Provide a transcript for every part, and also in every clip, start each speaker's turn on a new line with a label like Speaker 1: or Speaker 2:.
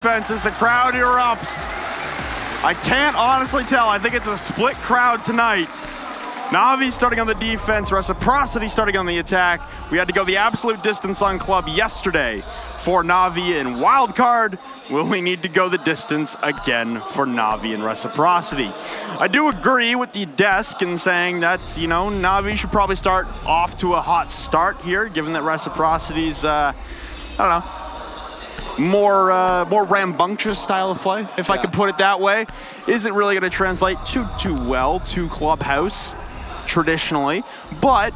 Speaker 1: As the crowd erupts. I can't honestly tell. I think it's a split crowd tonight. NaVi starting on the defense, Reciprocity starting on the attack. We had to go the absolute distance on club yesterday for NaVi in wildcard. Will we need to go the distance again for NaVi and Reciprocity? I do agree with the desk in saying that, you know, NaVi should probably start off to a hot start here, given that Reciprocity's, I don't know, more rambunctious style of play, if I could put it that way, isn't really going to translate too well to Clubhouse traditionally, but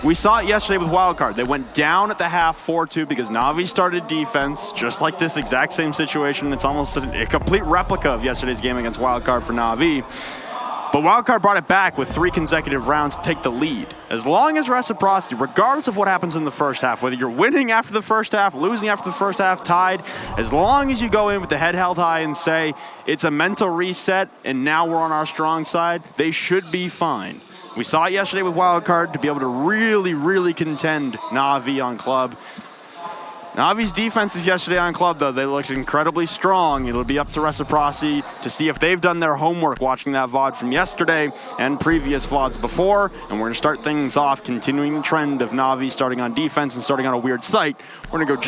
Speaker 1: we saw it yesterday with Wildcard. They went down at the half 4-2 because NaVi started defense, just like this exact same situation. It's almost a complete replica of yesterday's game against Wildcard for NaVi. But Wildcard brought it back with 3 consecutive rounds to take the lead. As long as Reciprocity, regardless of what happens in the first half, whether you're winning after the first half, losing after the first half, tied, as long as you go in with the head held high and say, it's a mental reset and now we're on our strong side, they should be fine. We saw it yesterday with Wildcard to be able to really contend NaVi on club. NaVi's defenses yesterday on club, though, they looked incredibly strong. It'll be up to Reciprocity to see if they've done their homework watching that VOD from yesterday and previous VODs before. And we're going to start things off, continuing the trend of NaVi starting on defense and starting on a weird site. We're going to go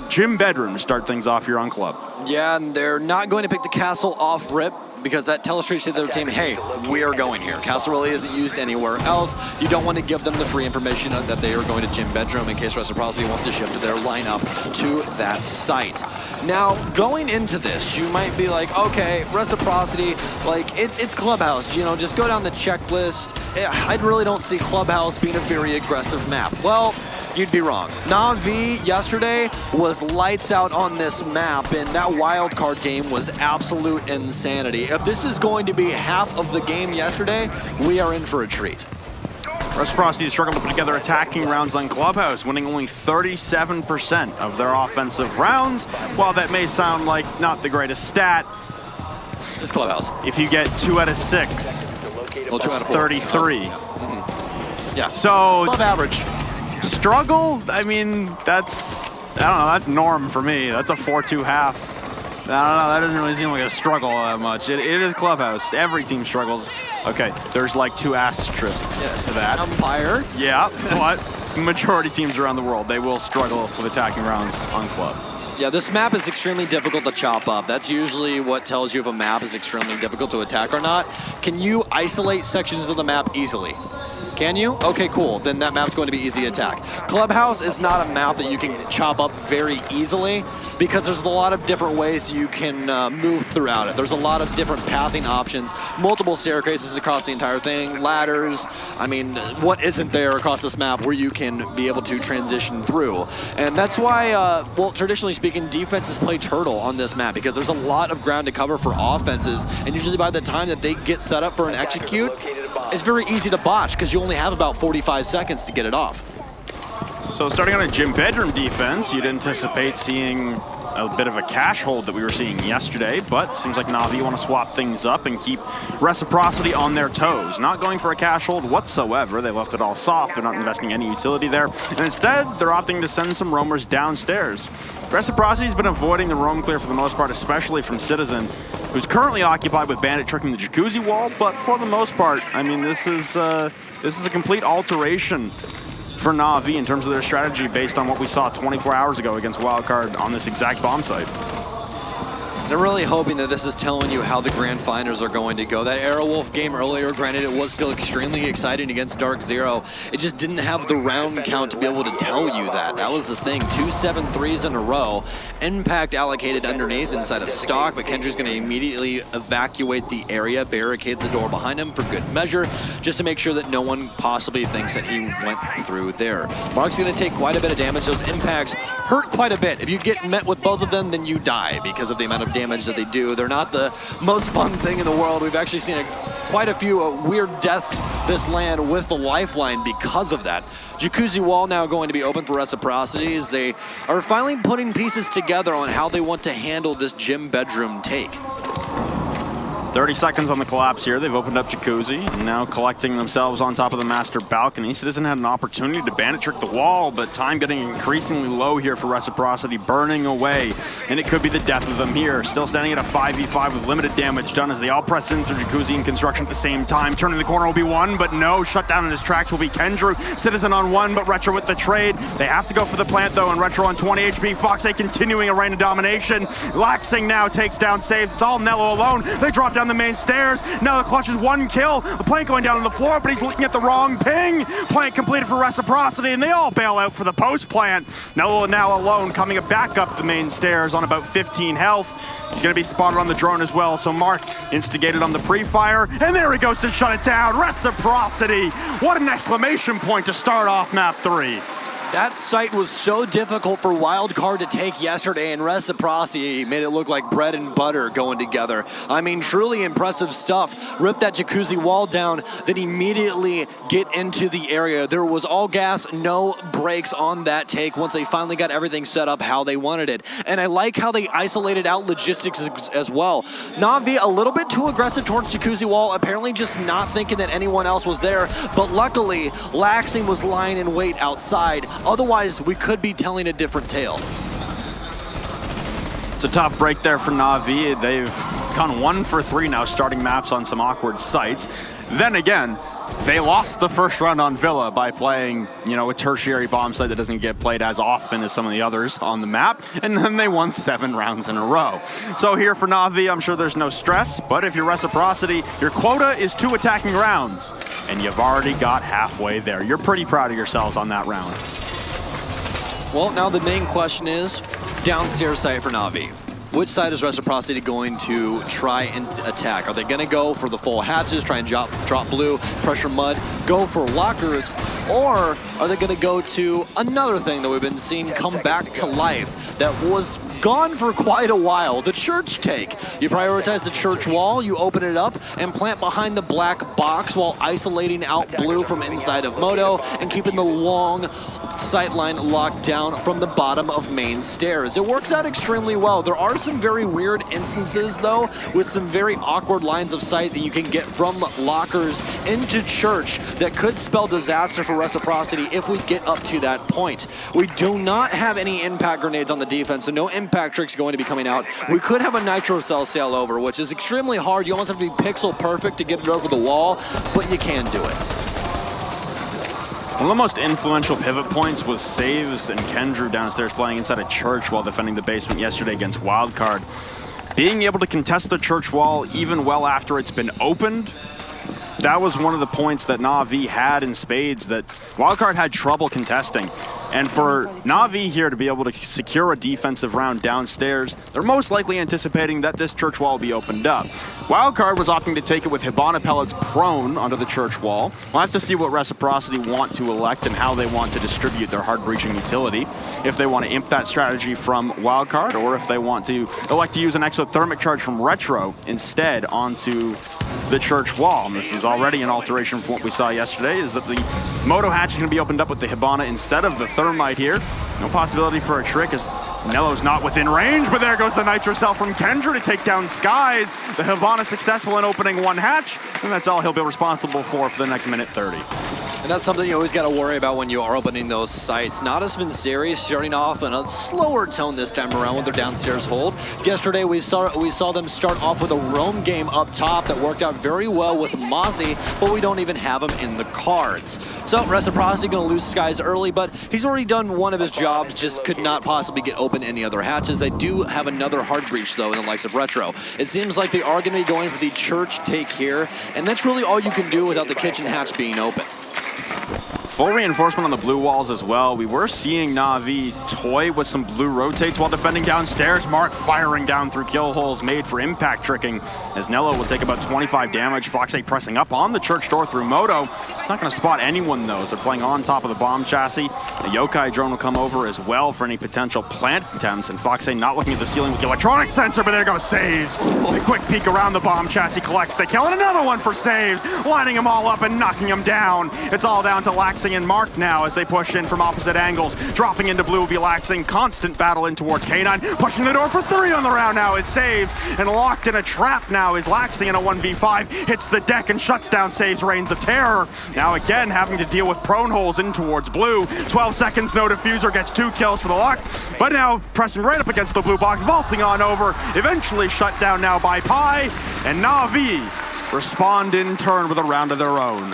Speaker 1: Gym Bedroom to start things off here on club.
Speaker 2: Yeah, and they're not going to pick the castle off rip, because that illustrates to their team, hey, we are going here. Castle really isn't used anywhere else. You don't want to give them the free information that they are going to Gym Bedroom in case Reciprocity wants to shift their lineup to that site. Now, going into this, you might be like, okay, Reciprocity, like, it's Clubhouse. You know, just go down the checklist. I really don't see Clubhouse being a very aggressive map. Well, you'd be wrong. NaVi yesterday was lights out on this map, and that wildcard game was absolute insanity. If this is going to be half of the game yesterday, we are in for a treat.
Speaker 1: Reciprocity is struggling to put together attacking rounds on Clubhouse, winning only 37% of their offensive rounds. While that may sound like not the greatest stat,
Speaker 2: it's Clubhouse.
Speaker 1: If you get 2 out of 6,
Speaker 2: well,
Speaker 1: that's 33.
Speaker 2: Yeah,
Speaker 1: so
Speaker 2: above average.
Speaker 1: Struggle, I mean, that's norm for me. That's a 4-2 half. I don't know, that doesn't really seem like a struggle that much. It is Clubhouse. Every team struggles. Okay, there's like 2 asterisks to that.
Speaker 2: Umpire.
Speaker 1: Yeah, but majority teams around the world, they will struggle with attacking rounds on club.
Speaker 2: Yeah, this map is extremely difficult to chop up. That's usually what tells you if a map is extremely difficult to attack or not. Can you isolate sections of the map easily? Can you? Okay, cool. Then that map's going to be easy to attack. Clubhouse is not a map that you can chop up very easily because there's a lot of different ways you can move throughout it. There's a lot of different pathing options, multiple staircases across the entire thing, ladders. I mean, what isn't there across this map where you can be able to transition through? And that's why, well, traditionally speaking, defenses play turtle on this map because there's a lot of ground to cover for offenses, and usually by the time that they get set up for an execute, it's very easy to botch because you only have about 45 seconds to get it off.
Speaker 1: So starting on a Gym Bedroom defense, you'd anticipate seeing a bit of a cash hold that we were seeing yesterday, but seems like NaVi want to swap things up and keep Reciprocity on their toes. Not going for a cash hold whatsoever. They left it all soft. They're not investing any utility there. And instead, they're opting to send some roamers downstairs. Reciprocity's been avoiding the roam clear for the most part, especially from Citizen, who's currently occupied with Bandit tricking the jacuzzi wall, but for the most part, I mean, this is a complete alteration for NaVi in terms of their strategy based on what we saw 24 hours ago against Wildcard on this exact bomb site.
Speaker 2: They're really hoping that this is telling you how the Grand Finals are going to go. That Aerowolf game earlier, granted, it was still extremely exciting against Dark Zero. It just didn't have the round count to be able to tell you that. That was the thing. 2 7-3s in a row. Impact allocated underneath inside of stock, but Kendry's going to immediately evacuate the area, barricades the door behind him for good measure, just to make sure that no one possibly thinks that he went through there. Mark's going to take quite a bit of damage. Those impacts hurt quite a bit. If you get met with both of them, then you die because of the amount of damage that they do. They're not the most fun thing in the world. We've actually seen quite a few weird deaths this land with the lifeline because of that. Jacuzzi wall now going to be open for Reciprocity as they are finally putting pieces together on how they want to handle this Gym Bedroom take.
Speaker 1: 30 seconds on the collapse here. They've opened up Jacuzzi, and now collecting themselves on top of the master balcony. Citizen had an opportunity to bandit trick the wall, but time getting increasingly low here for Reciprocity, burning away, and it could be the death of them here. Still standing at a 5v5 with limited damage done as they all press in through Jacuzzi in construction at the same time. Turning the corner will be one, but no. Shut down in his tracks will be Kendrew. Citizen on one, but Retro with the trade. They have to go for the plant, though, and Retro on 20 HP. Foxay continuing a reign of domination. Laxing now takes down saves. It's all Nello alone. They drop down the main stairs. Nello clutches one kill. The plant going down on the floor, but he's looking at the wrong ping. Plant completed for Reciprocity, and they all bail out for the post plant. Nello now alone, coming back up the main stairs on about 15 health. He's going to be spotted on the drone as well, so Mark instigated on the pre-fire, and there he goes to shut it down. Reciprocity! What an exclamation point to start off Map 3.
Speaker 2: That site was so difficult for Wildcard to take yesterday, and Reciprocity made it look like bread and butter going together. I mean, truly impressive stuff. Rip that Jacuzzi wall down, then immediately get into the area. There was all gas, no brakes on that take once they finally got everything set up how they wanted it. And I like how they isolated out logistics as well. NaVi a little bit too aggressive towards Jacuzzi wall, apparently just not thinking that anyone else was there, but luckily, Laxing was lying in wait outside. Otherwise, we could be telling a different tale.
Speaker 1: It's a tough break there for NaVi. They've gone 1 for 3 now, starting maps on some awkward sites. Then again, they lost the first round on Villa by playing, a tertiary bomb site that doesn't get played as often as some of the others on the map, and then they won 7 rounds in a row. So here for NaVi, I'm sure there's no stress, but if you're Reciprocity, your quota is 2 attacking rounds, and you've already got halfway there. You're pretty proud of yourselves on that round.
Speaker 2: Well, now the main question is downstairs site for NaVi. Which side is Reciprocity going to try and attack? Are they going to go for the full hatches, try and drop blue, pressure mud, go for lockers, or are they going to go to another thing that we've been seeing come back to life that was gone for quite a while, the church take? You prioritize the church wall, you open it up, and plant behind the black box while isolating out blue from inside of Moto and keeping the long sightline locked down from the bottom of main stairs. It works out extremely well. There are some very weird instances, though, with some very awkward lines of sight that you can get from lockers into church that could spell disaster for Reciprocity if we get up to that point. We do not have any impact grenades on the defense, so no impact tricks going to be coming out. We could have a nitro cell sail over, which is extremely hard. You almost have to be pixel perfect to get it over the wall, but you can do it.
Speaker 1: One of the most influential pivot points was Saves and Kendrew downstairs playing inside a church while defending the basement yesterday against Wildcard. Being able to contest the church wall even well after it's been opened, that was one of the points that NaVi had in spades that Wildcard had trouble contesting. And for NaVi here to be able to secure a defensive round downstairs, they're most likely anticipating that this church wall will be opened up. Wildcard was opting to take it with Hibana pellets prone onto the church wall. We'll have to see what Reciprocity want to elect and how they want to distribute their hard breaching utility. If they want to imp that strategy from Wildcard, or if they want to elect to use an exothermic charge from Retro instead onto the church wall. And this is already an alteration from what we saw yesterday, is that the Moto hatch is going to be opened up with the Hibana instead of the Thermite here. No possibility for a trick as Nello's not within range, but there goes the Nitro Cell from Kendrew to take down Skies. The Hibana successful in opening one hatch, and that's all he'll be responsible for the next minute 30.
Speaker 2: And that's something you always got to worry about when you are opening those sites. Natus Vincere starting off in a slower tone this time around with their downstairs hold. Yesterday we saw them start off with a roam game up top that worked out very well with Mozzie, but we don't even have him in the cards. So Reciprocity going to lose Skies early, but he's already done one of his jobs, just could not possibly get open any other hatches. They do have another hard breach though in the likes of Retro. It seems like they are going to be going for the church take here, and that's really all you can do without the kitchen hatch being open.
Speaker 1: Full reinforcement on the blue walls as well. We were seeing NaVi toy with some blue rotates while defending downstairs. Mark firing down through kill holes made for impact tricking as Nello will take about 25 damage. Foxay pressing up on the church door through Moto. It's not going to spot anyone though, so they're playing on top of the bomb chassis. The Yokai drone will come over as well for any potential plant attempts, and Foxay not looking at the ceiling with the electronic sensor, but there goes Saves. A quick peek around the bomb chassis, collects the kill, and another one for Saves, lining them all up and knocking them down. It's all down to Laxing Laxing and Mark now as they push in from opposite angles. Dropping into blue will be Laxing. Constant battle in towards K9. Pushing the door for 3 on the round now is Saves. And locked in a trap now is Laxing in a 1v5. Hits the deck and shuts down Saves' Reigns of Terror. Now again having to deal with prone holes in towards blue. 12 seconds, no diffuser, gets 2 kills for the lock. But now pressing right up against the blue box, vaulting on over. Eventually shut down now by Pi. And NaVi respond in turn with a round of their own.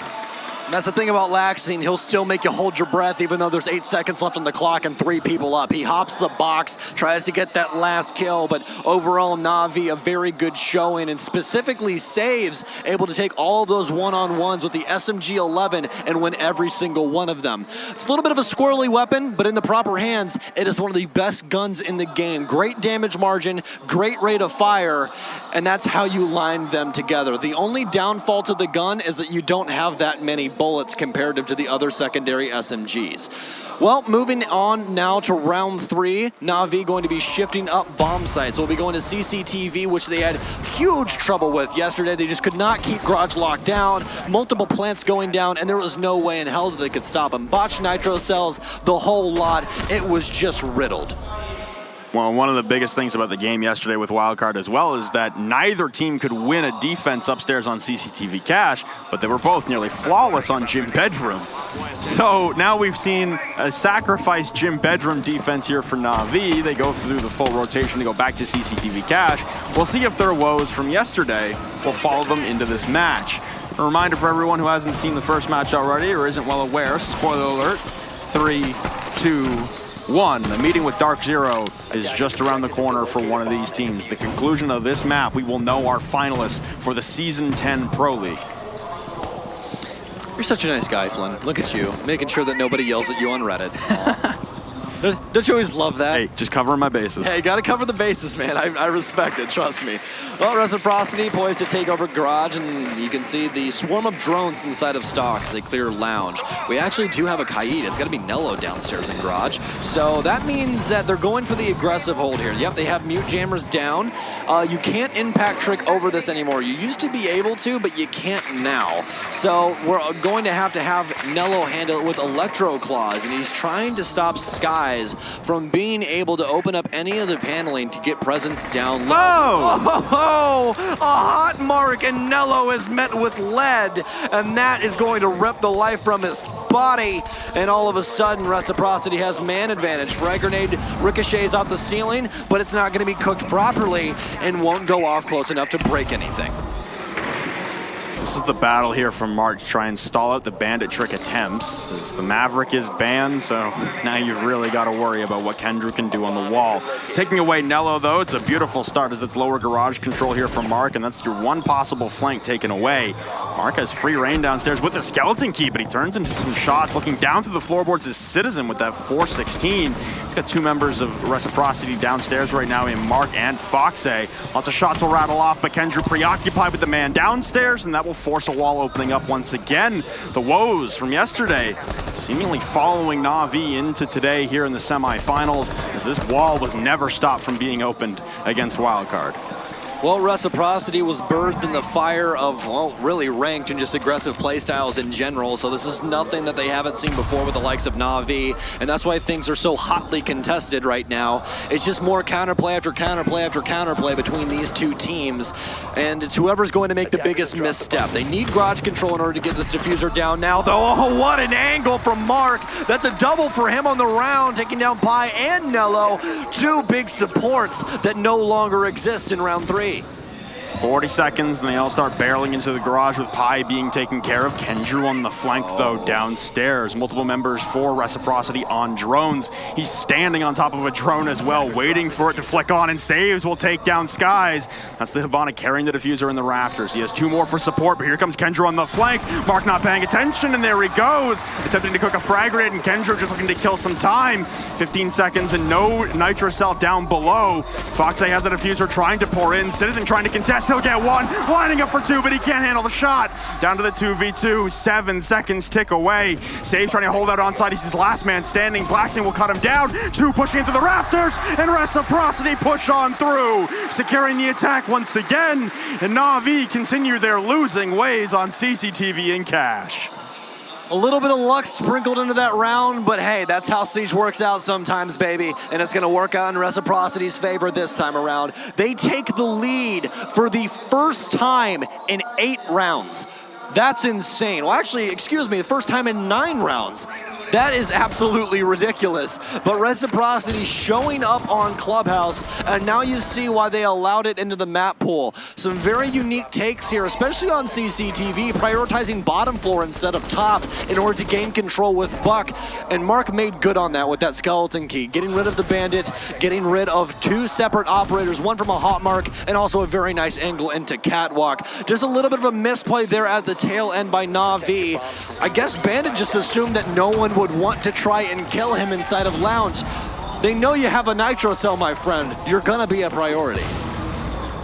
Speaker 2: That's the thing about Laxing. He'll still make you hold your breath even though there's 8 seconds left on the clock and 3 people up. He hops the box, tries to get that last kill, but overall NaVi a very good showing, and specifically Saves able to take all of those one-on-ones with the SMG-11 and win every single one of them. It's a little bit of a squirrely weapon, but in the proper hands, it is one of the best guns in the game. Great damage margin, great rate of fire, and that's how you line them together. The only downfall to the gun is that you don't have that many bullets comparative to the other secondary SMGs. Well, moving on now to round 3, NaVi going to be shifting up bomb sites. We'll be going to CCTV, which they had huge trouble with yesterday. They just could not keep Garage locked down, multiple plants going down, and there was no way in hell that they could stop them. Botched nitro cells, the whole lot. It was just riddled.
Speaker 1: Well, one of the biggest things about the game yesterday with Wildcard as well is that neither team could win a defense upstairs on CCTV Cache, but they were both nearly flawless on Gym Bedroom. So now we've seen a sacrifice Gym Bedroom defense here for NaVi. They go through the full rotation to go back to CCTV Cache. We'll see if their woes from yesterday will follow them into this match. A reminder for everyone who hasn't seen the first match already or isn't well aware, spoiler alert, 3, 2, 1. The meeting with Dark Zero is just around the corner for one of these teams. The conclusion of this map, we will know our finalists for the Season 10 Pro League.
Speaker 2: You're such a nice guy, Flynn. Look at you, making sure that nobody yells at you on Reddit. Don't you always love that?
Speaker 1: Hey, just covering my bases.
Speaker 2: Hey, gotta cover the bases, man. I respect it, trust me. Well, Reciprocity poised to take over Garage, and you can see the swarm of drones inside of Stock as they clear Lounge. We actually do have a Kaid. It's gotta be Nello downstairs in Garage. So that means that they're going for the aggressive hold here. Yep, they have Mute Jammers down. You can't impact trick over this anymore. You used to be able to, but you can't now. So we're going to have Nello handle it with Electro Claws, and he's trying to stop Sky from being able to open up any of the paneling to get presence down low. Oh, a hot mark, and Nello is met with lead, and that is going to rip the life from his body. And all of a sudden, Reciprocity has man advantage. Frag grenade ricochets off the ceiling, but it's not going to be cooked properly and won't go off close enough to break anything.
Speaker 1: This is the battle here from Mark to try and stall out the bandit trick attempts. As the Maverick is banned, so now you've really got to worry about what Kendrew can do on the wall. Taking away Nello, though, it's a beautiful start as it's lower Garage control here from Mark, and that's your one possible flank taken away. Mark has free reign downstairs with the skeleton key, but he turns into some shots. Looking down through the floorboards is Citizen with that 416. He's got 2 members of Reciprocity downstairs right now in Mark and Foxe. Lots of shots will rattle off, but Kendrew preoccupied with the man downstairs, and that will force a wall opening up once again. The woes from yesterday seemingly following NaVi into today here in the semifinals, as this wall was never stopped from being opened against Wildcard.
Speaker 2: Well, Reciprocity was birthed in the fire of, well, really ranked and just aggressive playstyles in general, so this is nothing that they haven't seen before with the likes of NaVi, and that's why things are so hotly contested right now. It's just more counterplay after counterplay after counterplay between these two teams, and it's whoever's going to make the biggest misstep. They need Garage control in order to get this diffuser down now, though. Oh, what an angle from Mark. That's a double for him on the round, taking down Pi and Nello, 2 big supports that no longer exist in round 3.
Speaker 1: 40 seconds, and they all start barreling into the Garage with Pi being taken care of. Kendrew on the flank, though, downstairs. Multiple members for Reciprocity on drones. He's standing on top of a drone as well, waiting for it to flick on, and Saves will take down Skies. That's the Hibana carrying the diffuser in the rafters. He has 2 more for support, but here comes Kendrew on the flank. Mark not paying attention, and there he goes. Attempting to cook a frag grenade, and Kendrew just looking to kill some time. 15 seconds and no nitro cell down below. Foxe has a diffuser trying to pour in. Citizen trying to contest. He'll get 1, lining up for 2, but he can't handle the shot. Down to the 2v2, 7 seconds tick away. Saves trying to hold out onside. He's his last man standing. Laxing will cut him down. 2 pushing into the rafters, and Reciprocity push on through, securing the attack once again. And NaVi continue their losing ways on CCTV in Cache.
Speaker 2: A little bit of luck sprinkled into that round, but hey, that's how Siege works out sometimes, baby. And it's going to work out in Reciprocity's favor this time around. They take the lead for the first time in 8 rounds. That's insane. Well, actually, excuse me, the first time in 9 rounds. That is absolutely ridiculous. But Reciprocity showing up on Clubhouse, and now you see why they allowed it into the map pool. Some very unique takes here, especially on CCTV, prioritizing bottom floor instead of top in order to gain control with Buck. And Mark made good on that with that skeleton key, getting rid of the bandit, getting rid of 2 separate operators, one from a hot mark, and also a very nice angle into Catwalk. Just a little bit of a misplay there at the tail end by NaVi. I guess Bandit just assumed that no one would want to try and kill him inside of Lounge. They know you have a nitro cell, my friend. You're gonna be a priority.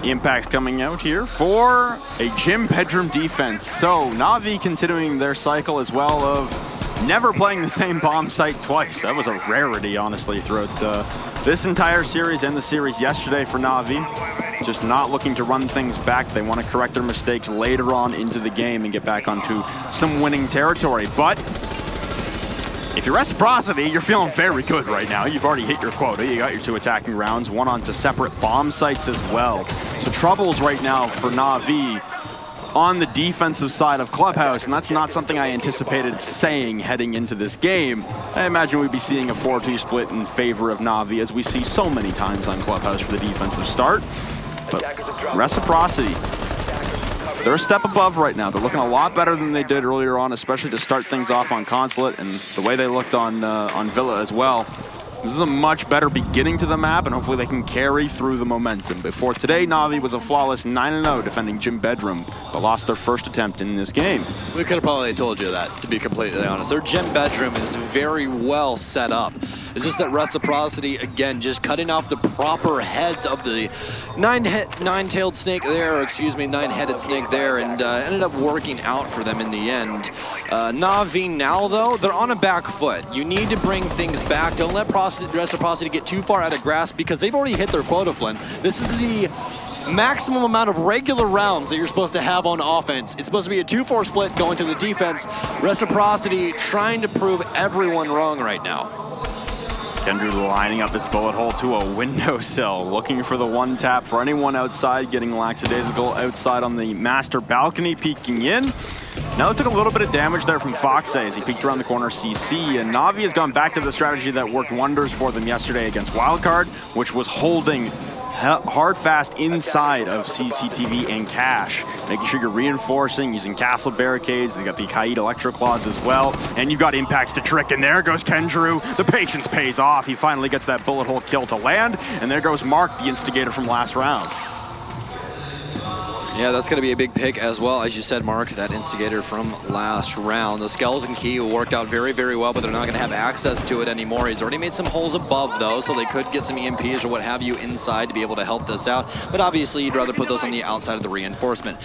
Speaker 1: Impact's coming out here for a gym bedroom defense. So NaVi continuing their cycle as well of never playing the same bomb site twice. That was a rarity, honestly, throughout this entire series and the series yesterday for NaVi. Just not looking to run things back. They want to correct their mistakes later on into the game and get back onto some winning territory. But if you're Reciprocity, you're feeling very good right now. You've already hit your quota. You got your 2 attacking rounds, 1 onto separate bomb sites as well. So troubles right now for NaVi on the defensive side of Clubhouse, and that's not something I anticipated saying heading into this game. I imagine we'd be seeing a 4-2 split in favor of NaVi, as we see so many times on Clubhouse for the defensive start. But Reciprocity, they're a step above right now. They're looking a lot better than they did earlier on, especially to start things off on Consulate, and the way they looked on Villa as well. This is a much better beginning to the map, and hopefully they can carry through the momentum. Before today, NaVi was a flawless 9-0 defending Gym Bedroom, but lost their first attempt in this game.
Speaker 2: We could have probably told you that, to be completely honest. Their Gym Bedroom is very well set up. It's just that Reciprocity, again, just cutting off the proper heads of the nine-tailed snake there, excuse me, 9-headed snake there, and ended up working out for them in the end. NaVi now, though, they're on a back foot. You need to bring things back. Don't let Reciprocity get too far out of grasp, because they've already hit their quota, Flynn. This is the maximum amount of regular rounds that you're supposed to have on offense. It's supposed to be a 2-4 split going to the defense. Reciprocity trying to prove everyone wrong right now.
Speaker 1: Kendrew lining up his bullet hole to a windowsill, looking for the 1-tap for anyone outside, getting lackadaisical outside on the master balcony, peeking in. Now it took a little bit of damage there from Foxe as he peeked around the corner CC, and NaVi has gone back to the strategy that worked wonders for them yesterday against Wildcard, which was holding hard fast inside of CCTV and Cash, making sure you're reinforcing, using castle barricades. They got the Kaid Electro Claws as well, and you've got impacts to trick, and there goes Kendrew. The patience pays off. He finally gets that bullet hole kill to land, and there goes Mark, the instigator from last round.
Speaker 2: Yeah, that's going to be a big pick as well. As you said, Mark, that instigator from last round. The skeleton key worked out very, very well, but they're not going to have access to it anymore. He's already made some holes above, though, so they could get some EMPs or what have you inside to be able to help this out. But obviously, you'd rather put those on the outside of the reinforcement.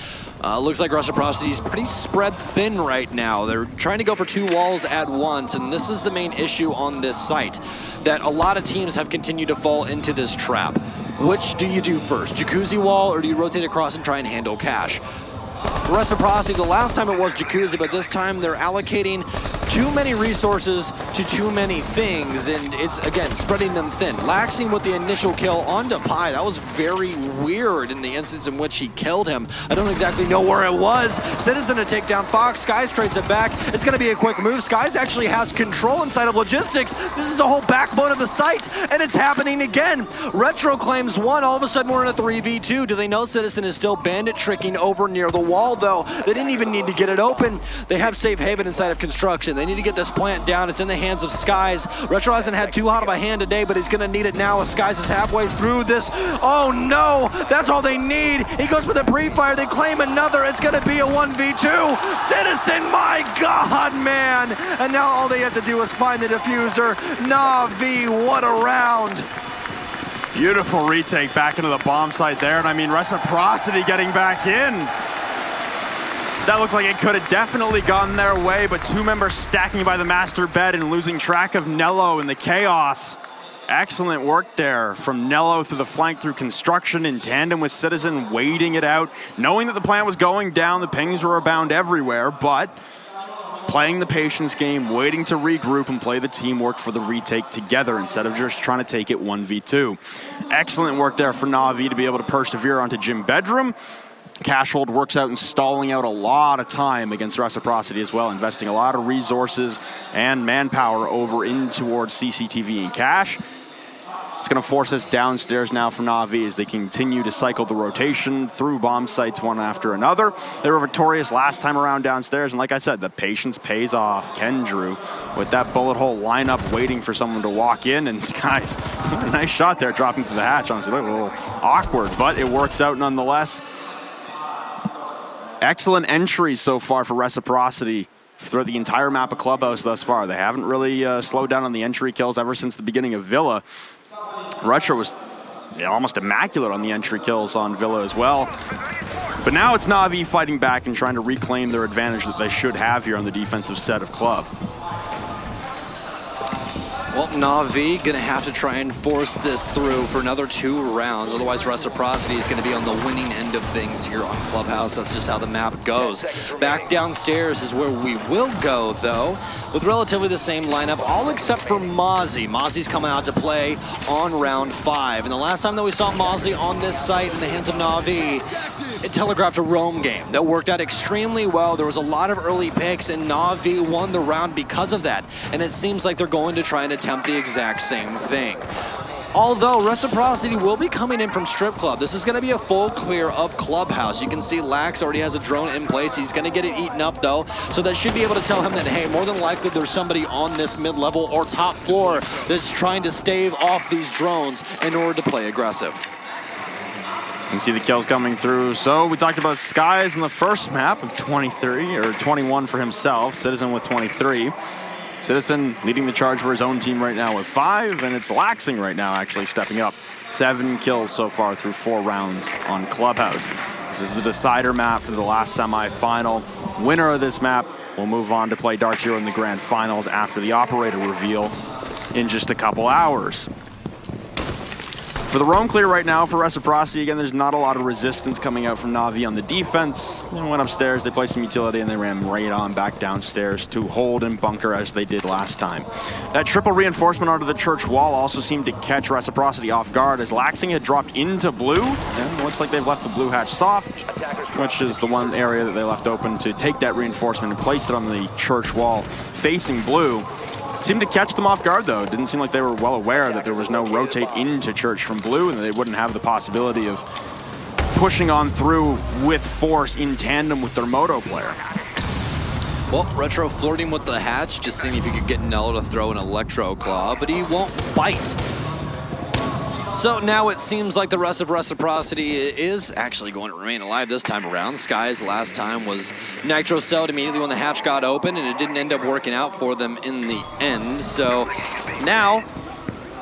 Speaker 2: Looks like Reciprocity is pretty spread thin right now. They're trying to go for 2 walls at once, and this is the main issue on this site, that a lot of teams have continued to fall into this trap. Which do you do first? Jacuzzi wall, or do you rotate across and try and handle Cash? Reciprocity, the last time it was Jacuzzi, but this time they're allocating too many resources to too many things, and it's, again, spreading them thin. Laxing with the initial kill onto Pi, that was very weird in the instance in which he killed him. I don't exactly know where it was. Citizen to take down Fox. Skies trades it back. It's going to be a quick move. Skies actually has control inside of logistics. This is the whole backbone of the site, and it's happening again. Retro claims 1. All of a sudden, we're in a 3v2. Do they know Citizen is still bandit tricking over near the wall, though? They didn't even need to get it open. They have safe haven inside of construction. They need to get this plant down. It's in the hands of Skies. Retro hasn't had too hot of a hand today, but he's going to need it now as Skies is halfway through this. Oh no, that's all they need. He goes for the pre-fire. They claim another. It's going to be a 1v2. Citizen, my God, man. And now all they have to do is find the diffuser. NaVi, what a round.
Speaker 1: Beautiful retake back into the bomb site there, and I mean Reciprocity getting back in. That looked like it could have definitely gone their way, but 2 members stacking by the master bed and losing track of Nello in the chaos. Excellent work there from Nello through the flank, through construction in tandem with Citizen, waiting it out, knowing that the plant was going down. The pings were abound everywhere, but playing the patience game, waiting to regroup and play the teamwork for the retake together instead of just trying to take it 1v2. Excellent work there for NaVi to be able to persevere onto Gym Bedroom. Cashhold works out and stalling out a lot of time against Reciprocity as well, investing a lot of resources and manpower over in towards CCTV and Cash. It's going to force us downstairs now for NaVi as they continue to cycle the rotation through bomb sites one after another. They were victorious last time around downstairs, and like I said, the patience pays off. Kendrew with that bullet hole lineup waiting for someone to walk in, and Skies, what a nice shot there dropping through the hatch. Honestly, looked a little awkward, but it works out nonetheless. Excellent entries so far for Reciprocity throughout the entire map of Clubhouse thus far. They haven't really slowed down on the entry kills ever since the beginning of Villa. Retro was almost immaculate on the entry kills on Villa as well. But now it's NaVi fighting back and trying to reclaim their advantage that they should have here on the defensive set of Club.
Speaker 2: Well, NaVi going to have to try and force this through for another 2 rounds. Otherwise, Reciprocity is going to be on the winning end of things here on Clubhouse. That's just how the map goes. Back downstairs is where we will go, though, with relatively the same lineup, all except for Mozzie. Mozzie's coming out to play on round 5. And the last time that we saw Mozzie on this site in the hands of NaVi, it telegraphed a roam game that worked out extremely well. There was a lot of early picks, and NaVi won the round because of that. And it seems like they're going to try and attempt the exact same thing. Although Reciprocity will be coming in from Strip Club. This is going to be a full clear of Clubhouse. You can see Lax already has a drone in place. He's going to get it eaten up, though. So that should be able to tell him that, hey, more than likely there's somebody on this mid-level or top floor that's trying to stave off these drones in order to play aggressive.
Speaker 1: You can see the kills coming through. So we talked about Skies in the first map of 23, or 21 for himself. Citizen with 23. Citizen leading the charge for his own team right now with 5, and it's Laxing right now actually stepping up. 7 kills so far through 4 rounds on Clubhouse. This is the decider map for the last semi-final. Winner of this map will move on to play Dark Zero in the grand finals after the operator reveal in just a couple hours. For the roam clear right now for Reciprocity, again, there's not a lot of resistance coming out from NaVi on the defense. They went upstairs, they played some utility, and they ran right on back downstairs to hold and bunker as they did last time. That triple reinforcement onto the church wall also seemed to catch Reciprocity off guard as Laxing had dropped into blue, and it looks like they've left the blue hatch soft, which is the one area that they left open to take that reinforcement and place it on the church wall facing blue. Seemed to catch them off guard, though. It didn't seem like they were well aware that there was no rotate into church from blue and they wouldn't have the possibility of pushing on through with force in tandem with their moto player.
Speaker 2: Well, Retro flirting with the hatch, just seeing if he could get Nello to throw an electro claw, but he won't bite. So now it seems like the rest of Reciprocity is actually going to remain alive this time around. Skies last time was Nitro Celled immediately when the hatch got open, and it didn't end up working out for them in the end. So now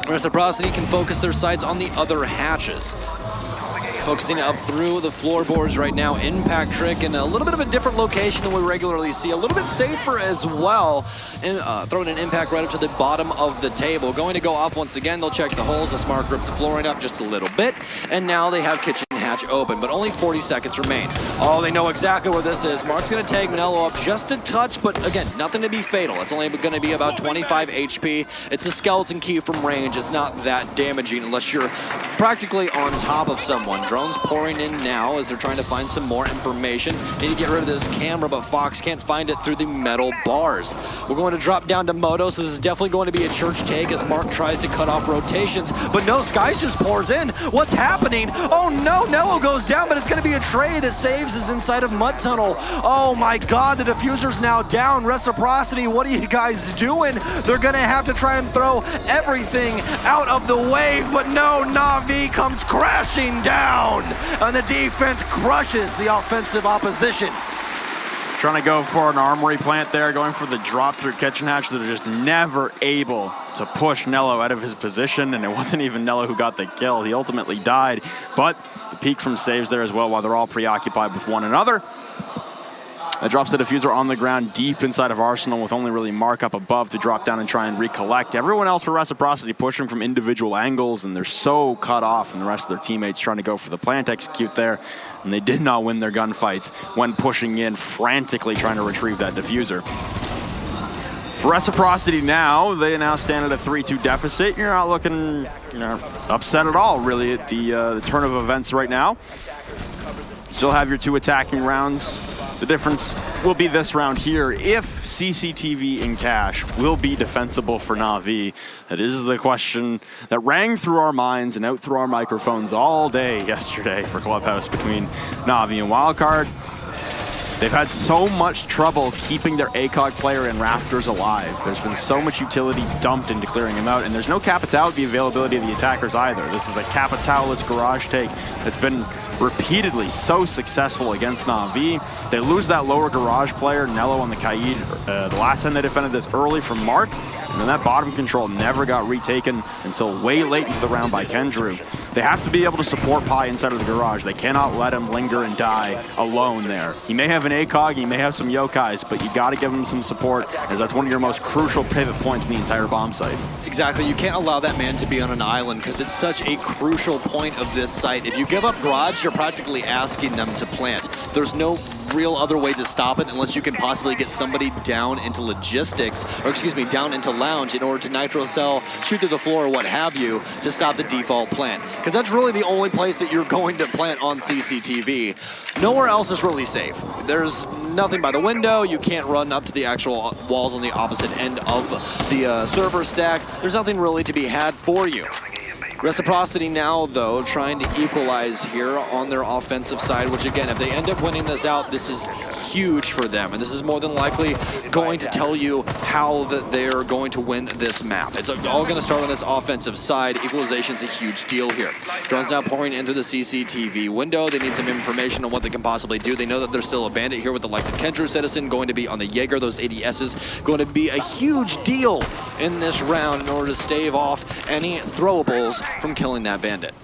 Speaker 2: Reciprocity can focus their sights on the other hatches. Focusing up through the floorboards right now. Impact Trick in a little bit of a different location than we regularly see. A little bit safer as well. And throwing an impact right up to the bottom of the table. Going to go off once again. They'll check the holes. The Smart grip the flooring up just a little bit. And now they have kitchen hatch open, but only 40 seconds remain. Oh, they know exactly where this is. Mark's going to tag Manello up just a touch, but again, nothing to be fatal. It's only going to be about 25 HP. It's a skeleton key from range. It's not that damaging unless you're practically on top of someone. Drones pouring in now as they're trying to find some more information. Need to get rid of this camera, but Fox can't find it through the metal bars. We're going to drop down to Moto, so this is definitely going to be a church take as Mark tries to cut off rotations, but no, Skies just pours in. What's happening? Oh no, Nello goes down, but it's going to be a trade as Saves is inside of Mud Tunnel. Oh my god, the diffuser's now down. Reciprocity, what are you guys doing? They're going to have to try and throw everything out of the way, but no, NaVi comes crashing down, and the defense crushes the offensive opposition.
Speaker 1: Trying to go for an armory plant there, going for the drop through kitchen hatch. They're just never able to push Nello out of his position, and it wasn't even Nello who got the kill. He ultimately died, but the peek from Saves there as well while they're all preoccupied with one another. That drops the diffuser on the ground deep inside of Arsenal with only really Mark up above to drop down and try and recollect. Everyone else for Reciprocity pushing from individual angles, and they're so cut off from the rest of their teammates trying to go for the plant execute there, and they did not win their gunfights when pushing in frantically trying to retrieve that diffuser. For Reciprocity now, they now stand at a 3-2 deficit. You're not looking upset at all, really, at the turn of events right now. Still have your 2 attacking rounds. The difference will be this round here. If CCTV in cash will be defensible for NaVi, that is the question that rang through our minds and out through our microphones all day yesterday for Clubhouse between NaVi and Wildcard. They've had so much trouble keeping their ACOG player in Rafters alive. There's been so much utility dumped into clearing him out, and there's no Capital with the availability of the attackers either. This is a Capital-less garage take that's been repeatedly so successful against NaVi. They lose that lower garage player, Nello on the Kaid, the last time they defended this early from Mark, and then that bottom control never got retaken until way late into the round by Kendrew. They have to be able to support Pi inside of the garage. They cannot let him linger and die alone there. He may have an ACOG, he may have some yokais, but you gotta give him some support, as that's one of your most crucial pivot points in the entire bomb site.
Speaker 2: Exactly, you can't allow that man to be on an island because it's such a crucial point of this site. If you give up garage, you're practically asking them to plant. There's no real other way to stop it unless you can possibly get somebody down into logistics, or excuse me, down into lounge in order to nitro cell, shoot through the floor or what have you to stop the default plant. Because that's really the only place that you're going to plant on CCTV. Nowhere else is really safe. There's nothing by the window. You can't run up to the actual walls on the opposite end of the server stack. There's nothing really to be had for you. Reciprocity now, though, trying to equalize here on their offensive side, which again, if they end up winning this out, this is huge for them. And this is more than likely going to tell you how that they're going to win this map. It's all going to start on this offensive side. Equalization's a huge deal here. Drones now pouring into the CCTV window. They need some information on what they can possibly do. They know that there's still a bandit here with the likes of Kendrew Citizen going to be on the Jaeger. Those ADSs going to be a huge deal in this round in order to stave off any throwables from killing that bandit.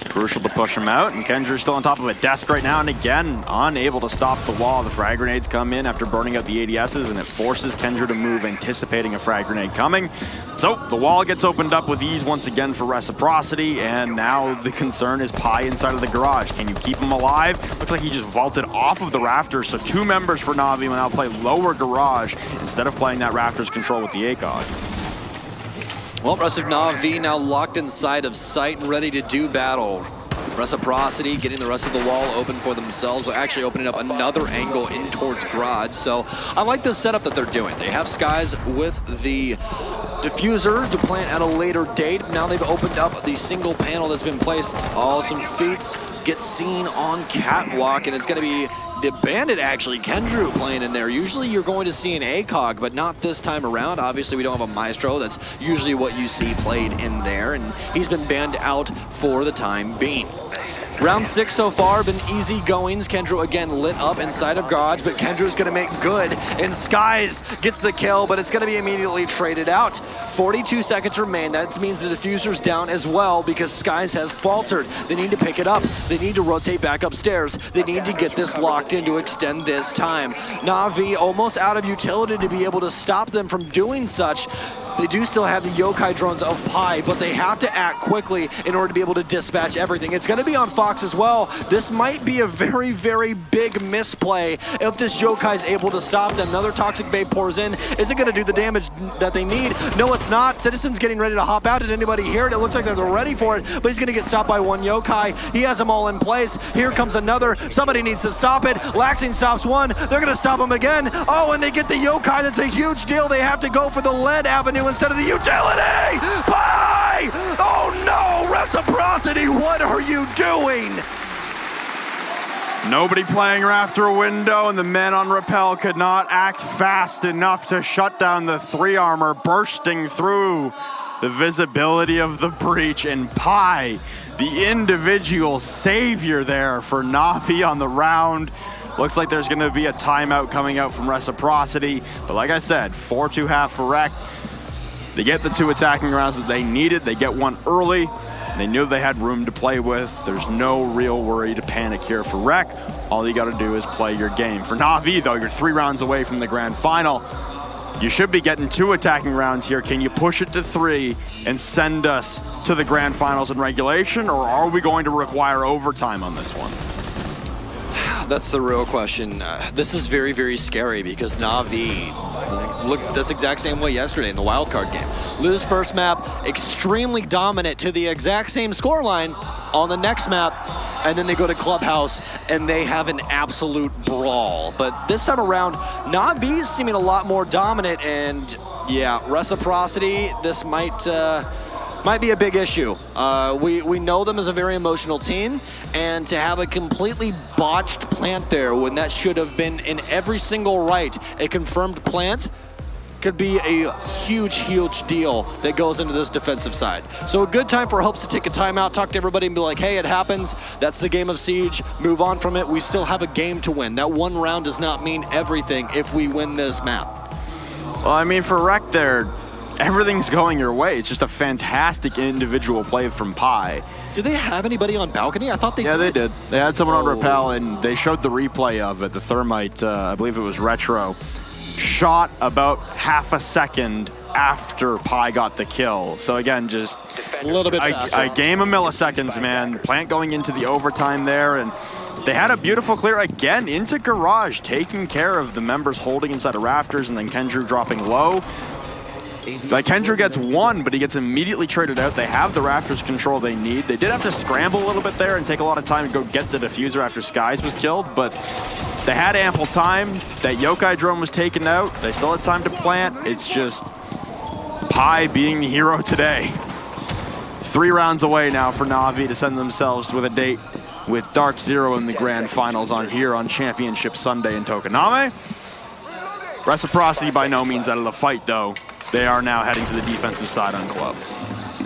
Speaker 1: Crucial to push him out, and Kendrew's still on top of a desk right now, and again, unable to stop the wall. The frag grenades come in after burning out the ADSs, and it forces Kendrew to move, anticipating a frag grenade coming. So the wall gets opened up with ease once again for Reciprocity, and now the concern is Pi inside of the garage. Can you keep him alive? Looks like he just vaulted off of the rafters, so 2 members for NaVi will now play lower garage instead of playing that rafters control with the ACOG.
Speaker 2: Well, rest of NaVi now locked inside of sight and ready to do battle. Reciprocity getting the rest of the wall open for themselves, actually opening up another angle in towards garage. So I like the setup that they're doing. They have Skies with the diffuser to plant at a later date. Now they've opened up the single panel that's been placed. Some feats get seen on Catwalk, and it's going to be the bandit, actually, Kendrew playing in there. Usually you're going to see an ACOG, but not this time around. Obviously, we don't have a Maestro. That's usually what you see played in there, and he's been banned out for the time being. Round 6 so far, been easy goings. Kendrew again lit up inside of garage, but Kendrew's gonna make good, and Skies gets the kill, but it's gonna be immediately traded out. 42 seconds remain. That means the diffuser's down as well because Skies has faltered. They need to pick it up. They need to rotate back upstairs. They need to get this locked in to extend this time. NaVi almost out of utility to be able to stop them from doing such. They do still have the yokai drones of Pi, but they have to act quickly in order to be able to dispatch everything. It's going to be on Fox as well. This might be a very, very big misplay if this yokai is able to stop them. Another Toxic Bay pours in. Is it going to do the damage that they need? No, it's not. Citizen's getting ready to hop out. Did anybody hear it? It looks like they're ready for it, but he's going to get stopped by one yokai. He has them all in place. Here comes another. Somebody needs to stop it. Laxing stops one. They're going to stop him again. Oh, and they get the yokai. That's a huge deal. They have to go for the lead avenue instead of the utility. Bye! Oh no, Reciprocity, what are you doing?
Speaker 1: Nobody playing rafter window, and the men on rappel could not act fast enough to shut down the 3 armor bursting through the visibility of the breach. And Pi, the individual savior there for NaVi on the round. Looks like there's going to be a timeout coming out from Reciprocity, but like I said, 4-2 half for Rec. They get the 2 attacking rounds that they needed. They get one early. They knew they had room to play with. There's no real worry to panic here for Rec. All you got to do is play your game. For NaVi, though, you're 3 rounds away from the grand final. You should be getting 2 attacking rounds here. Can you push it to 3 and send us to the grand finals in regulation, or are we going to require overtime on this one?
Speaker 2: That's the real question. This is very, very scary because NaVi looked this exact same way yesterday in the wildcard game. Lose first map, extremely dominant to the exact same scoreline on the next map, and then they go to Clubhouse and they have an absolute brawl. But this time around, NaVi is seeming a lot more dominant, and yeah, Reciprocity, this might be a big issue. We know them as a very emotional team, and to have a completely botched plant there when that should have been in every single right, a confirmed plant, could be a huge, huge deal that goes into this defensive side. So a good time for Hopes to take a timeout, talk to everybody and be like, hey, it happens. That's the game of Siege. Move on from it. We still have a game to win. That one round does not mean everything if we win this map.
Speaker 1: Well, I mean, for Rec there, everything's going your way. It's just a fantastic individual play from Pi.
Speaker 2: Did they have anybody on balcony? I thought they did.
Speaker 1: Yeah, they did. They had someone on rappel, and they showed the replay of it. The Thermite, I believe it was Retro, shot about half a second after Pi got the kill. So again, just
Speaker 2: a little bit faster.
Speaker 1: A game of milliseconds, man. Plant going into the overtime there, and they had a beautiful clear again into Garage, taking care of the members holding inside of rafters, and then Kendrew dropping low. Like, Kendrew gets one, but he gets immediately traded out. They have the rafters control they need. They did have to scramble a little bit there and take a lot of time to go get the diffuser after Skies was killed, but they had ample time. That Yokai drone was taken out. They still had time to plant. It's just Pi being the hero today. 3 rounds away now for NaVi to send themselves with a date with Dark Zero in the grand finals on here on Championship Sunday in Tokoname. Reciprocity by no means out of the fight, though. They are now heading to the defensive side on Club.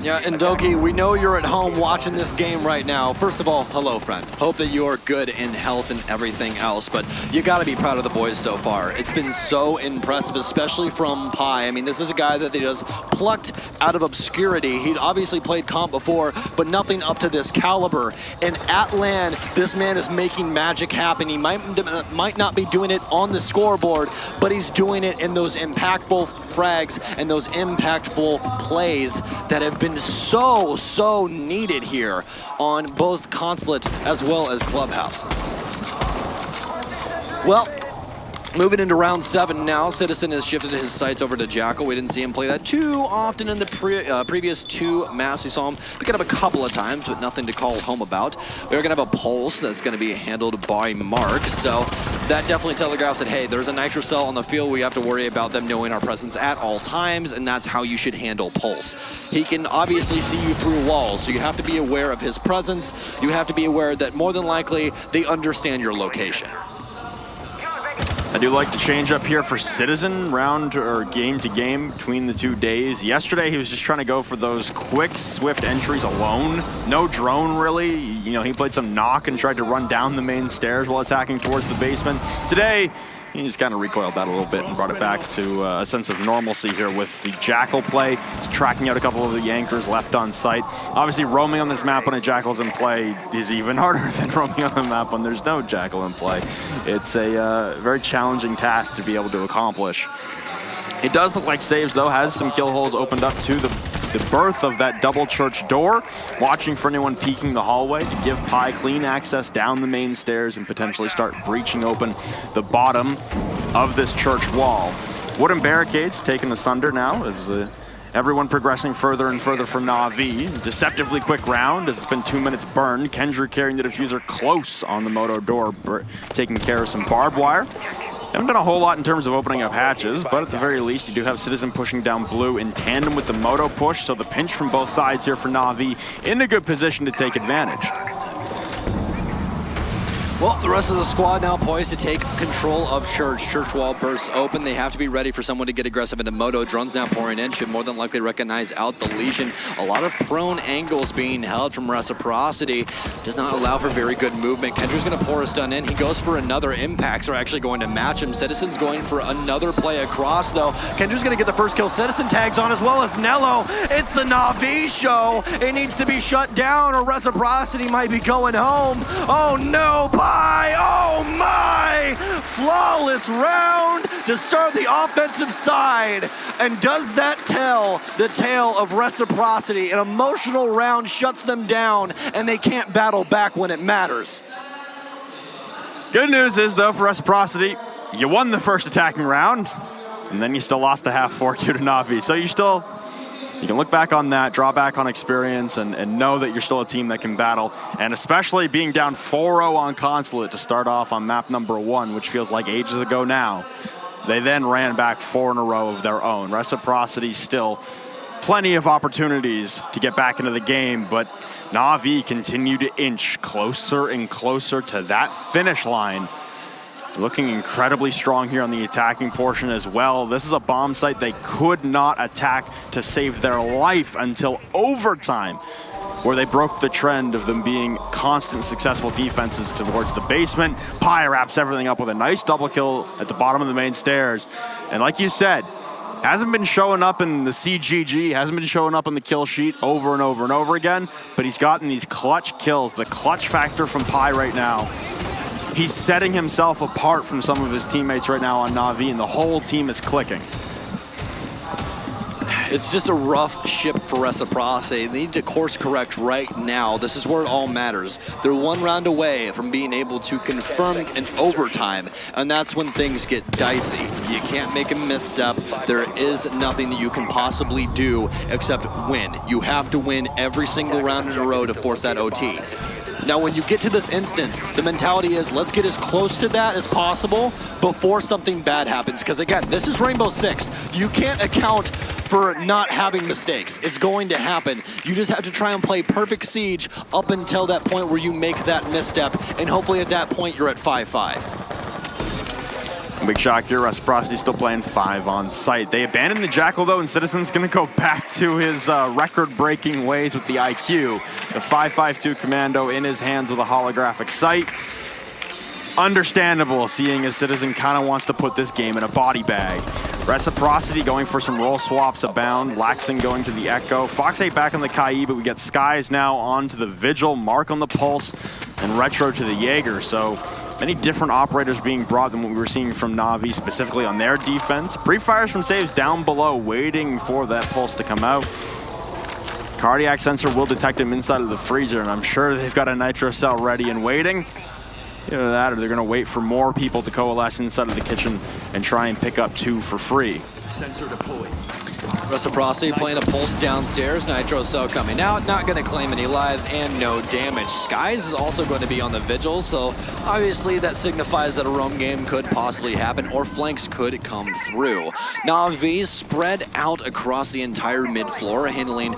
Speaker 2: Yeah, and Doki, we know you're at home watching this game right now. First of all, hello, friend. Hope that you're good in health and everything else, but you got to be proud of the boys so far. It's been so impressive, especially from Pi. I mean, this is a guy that they just plucked out of obscurity. He'd obviously played comp before, but nothing up to this caliber. And at LAN, this man is making magic happen. He might not be doing it on the scoreboard, but he's doing it in those impactful frags and those impactful plays that have been so needed here on both Consulate as well as Clubhouse. Well, moving into round 7 now, Citizen has shifted his sights over to Jackal. We didn't see him play that too often in the previous 2 maps. We saw him pick it up a couple of times, but nothing to call home about. We're going to have a Pulse that's going to be handled by Mark, so that definitely telegraphs that, hey, there's a Nitro Cell on the field. We have to worry about them knowing our presence at all times, and that's how you should handle Pulse. He can obviously see you through walls, so you have to be aware of his presence. You have to be aware that more than likely they understand your location.
Speaker 1: I do like the change up here for Citizen, round or game to game between the 2 days. Yesterday, he was just trying to go for those quick, swift entries alone. No drone, really. You know, he played some knock and tried to run down the main stairs while attacking towards the basement. Today, he just kind of recoiled that a little bit and brought it back to a sense of normalcy here with the Jackal play. He's tracking out a couple of the Yankers left on site. Obviously, roaming on this map when a Jackal's in play is even harder than roaming on the map when there's no Jackal in play. It's a very challenging task to be able to accomplish. It does look like Saves, though, has some kill holes opened up to the berth of that double church door, watching for anyone peeking the hallway to give Pi clean access down the main stairs and potentially start breaching open the bottom of this church wall. Wooden barricades taken asunder now as everyone progressing further and further from NaVi. Deceptively quick round as it's been 2 minutes burned. Kendrew carrying the diffuser close on the moto door, taking care of some barbed wire. Haven't done a whole lot in terms of opening up hatches, but at the very least, you do have Citizen pushing down blue in tandem with the moto push, so the pinch from both sides here for NaVi in a good position to take advantage.
Speaker 2: Well, the rest of the squad now poised to take control of Church. Church wall bursts open. They have to be ready for someone to get aggressive into Moto. Drones now pouring in. Should more than likely recognize out the Legion. A lot of prone angles being held from Reciprocity. Does not allow for very good movement. Kendrew's going to pour a stun in. He goes for another Impacts are actually going to match him. Citizen's going for another play across, though. Kendrew's going to get the first kill. Citizen tags on as well as Nello. It's the NaVi show. It needs to be shut down or Reciprocity might be going home. Oh, no, oh my! Flawless round to start the offensive side. And does that tell the tale of Reciprocity? An emotional round shuts them down and they can't battle back when it matters.
Speaker 1: Good news is, though, for Reciprocity, you won the first attacking round, and then you still lost the half 4-2 to NaVi. So you can look back on that, draw back on experience, and know that you're still a team that can battle. And especially being down 4-0 on Consulate to start off on map number 1, which feels like ages ago now. They then ran back 4 in a row of their own. Reciprocity still plenty of opportunities to get back into the game, but NaVi continue to inch closer and closer to that finish line. Looking incredibly strong here on the attacking portion as well. This is a bomb site they could not attack to save their life until overtime, where they broke the trend of them being constant successful defenses towards the basement. Pi wraps everything up with a nice double kill at the bottom of the main stairs. And like you said, hasn't been showing up in the CGG, hasn't been showing up on the kill sheet over and over and over again, but he's gotten these clutch kills. The clutch factor from Pi right now, he's setting himself apart from some of his teammates right now on NaVi, and the whole team is clicking.
Speaker 2: It's just a rough ship for Reciprocity. They need to course correct right now. This is where it all matters. They're 1 round away from being able to confirm an overtime, and that's when things get dicey. You can't make a misstep. There is nothing that you can possibly do except win. You have to win every single round in a row to force that OT. Now, when you get to this instance, the mentality is let's get as close to that as possible before something bad happens. Because again, this is Rainbow Six. You can't account for not having mistakes. It's going to happen. You just have to try and play perfect siege up until that point where you make that misstep, and hopefully at that point you're at 5-5.
Speaker 1: Big shock here, Reciprocity still playing 5 on site. They abandoned the Jackal though, and Citizen's gonna go back to his record-breaking ways with the IQ. The 5.52 Commando in his hands with a holographic sight. Understandable, seeing as Citizen kind of wants to put this game in a body bag. Reciprocity going for some role swaps abound. Laxon going to the Echo. Fox 8 back on the Kai, but we get Skies now on to the Vigil, Mark on the Pulse, and Retro to the Jaeger. So many different operators being brought than what we were seeing from NaVi, specifically on their defense. Pre-fires from saves down below, waiting for that Pulse to come out. Cardiac sensor will detect him inside of the freezer, and I'm sure they've got a Nitro cell ready and waiting. Either that or they're going to wait for more people to coalesce inside of the kitchen and try and pick up 2 for free.
Speaker 3: Sensor deployed.
Speaker 2: Reciprocity playing a pulse downstairs. Nitro cell coming out, not going to claim any lives and no damage. Skies is also going to be on the Vigil, so obviously that signifies that a roam game could possibly happen or flanks could come through. NaVi spread out across the entire mid-floor, handling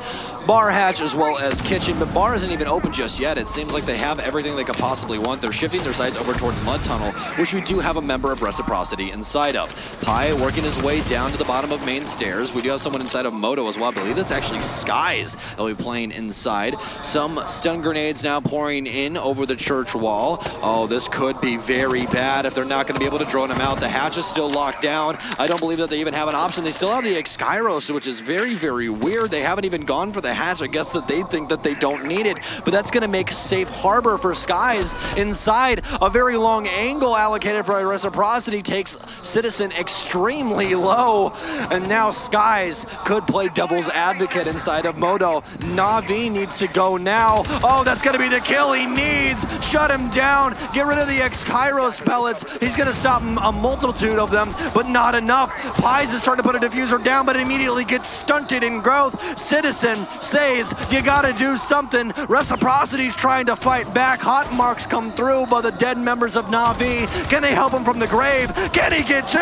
Speaker 2: bar hatch as well as kitchen, but bar isn't even open just yet. It seems like they have everything they could possibly want. They're shifting their sights over towards Mud Tunnel, which we do have a member of Reciprocity inside of. Pi working his way down to the bottom of main stairs. We do have someone inside of Moto as well. I believe that's actually Skies that'll be playing inside. Some stun grenades now pouring in over the church wall. Oh, this could be very bad if they're not going to be able to drone him out. The hatch is still locked down. I don't believe that they even have an option. They still have the Exkyros, which is very, very weird. They haven't even gone for the hatch. I guess that they think that they don't need it, but that's going to make safe harbor for Skies inside. A very long angle allocated for Reciprocity takes Citizen extremely low, and now Skies could play devil's advocate inside of Moto. NaVi needs to go now. Oh, that's going to be the kill he needs. Shut him down. Get rid of the X-Kairos pellets. He's going to stop a multitude of them, but not enough. Pies is starting to put a diffuser down, but it immediately gets stunted in growth. Citizen saves. You got to do something. Reciprocity's trying to fight back. Hot marks come through by the dead members of NaVi. Can they help him from the grave? Can he get 2?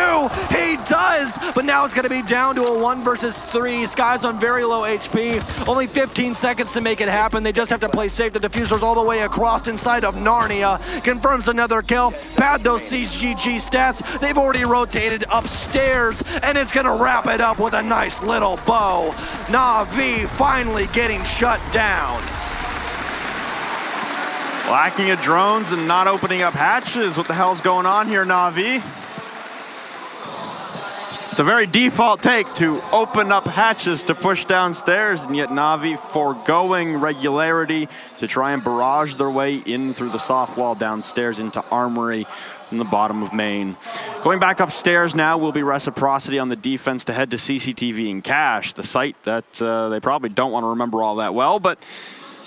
Speaker 2: He does, but now it's going to be down to a 1 versus 3. Skies on very low HP. Only 15 seconds to make it happen. They just have to play safe. The diffuser's all the way across inside of Narnia. Confirms another kill. Pad those CGG stats. They've already rotated upstairs, and it's going to wrap it up with a nice little bow. NaVi finally getting shut down.
Speaker 1: Lacking of drones and not opening up hatches. What the hell's going on here, NaVi? It's a very default take to open up hatches to push downstairs, and yet NaVi foregoing regularity to try and barrage their way in through the soft wall downstairs into Armory in the bottom of main. Going back upstairs now will be Reciprocity on the defense to head to CCTV and Cache, the site that they probably don't want to remember all that well, but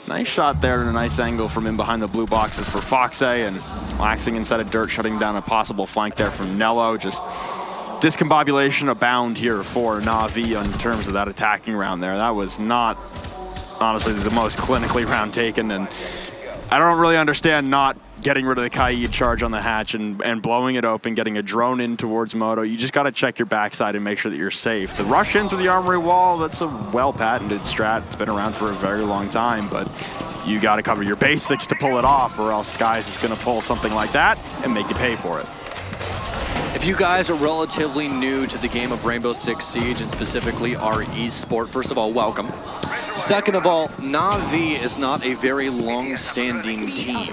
Speaker 1: nice shot there and a nice angle from in behind the blue boxes for Fox A, and Laxing inside of dirt, shutting down a possible flank there from Nello. Just discombobulation abound here for NaVi in terms of that attacking round there. That was not, honestly, the most clinically round taken, and I don't really understand not getting rid of the Kaid charge on the hatch and blowing it open, getting a drone in towards Moto. You just got to check your backside and make sure that you're safe. The rush in through the armory wall, that's a well-patented strat. It's been around for a very long time, but you got to cover your basics to pull it off, or else Skies is going to pull something like that and make you pay for it.
Speaker 2: If you guys are relatively new to the game of Rainbow Six Siege, and specifically our esport, first of all, welcome. Second of all, NaVi is not a very long-standing team.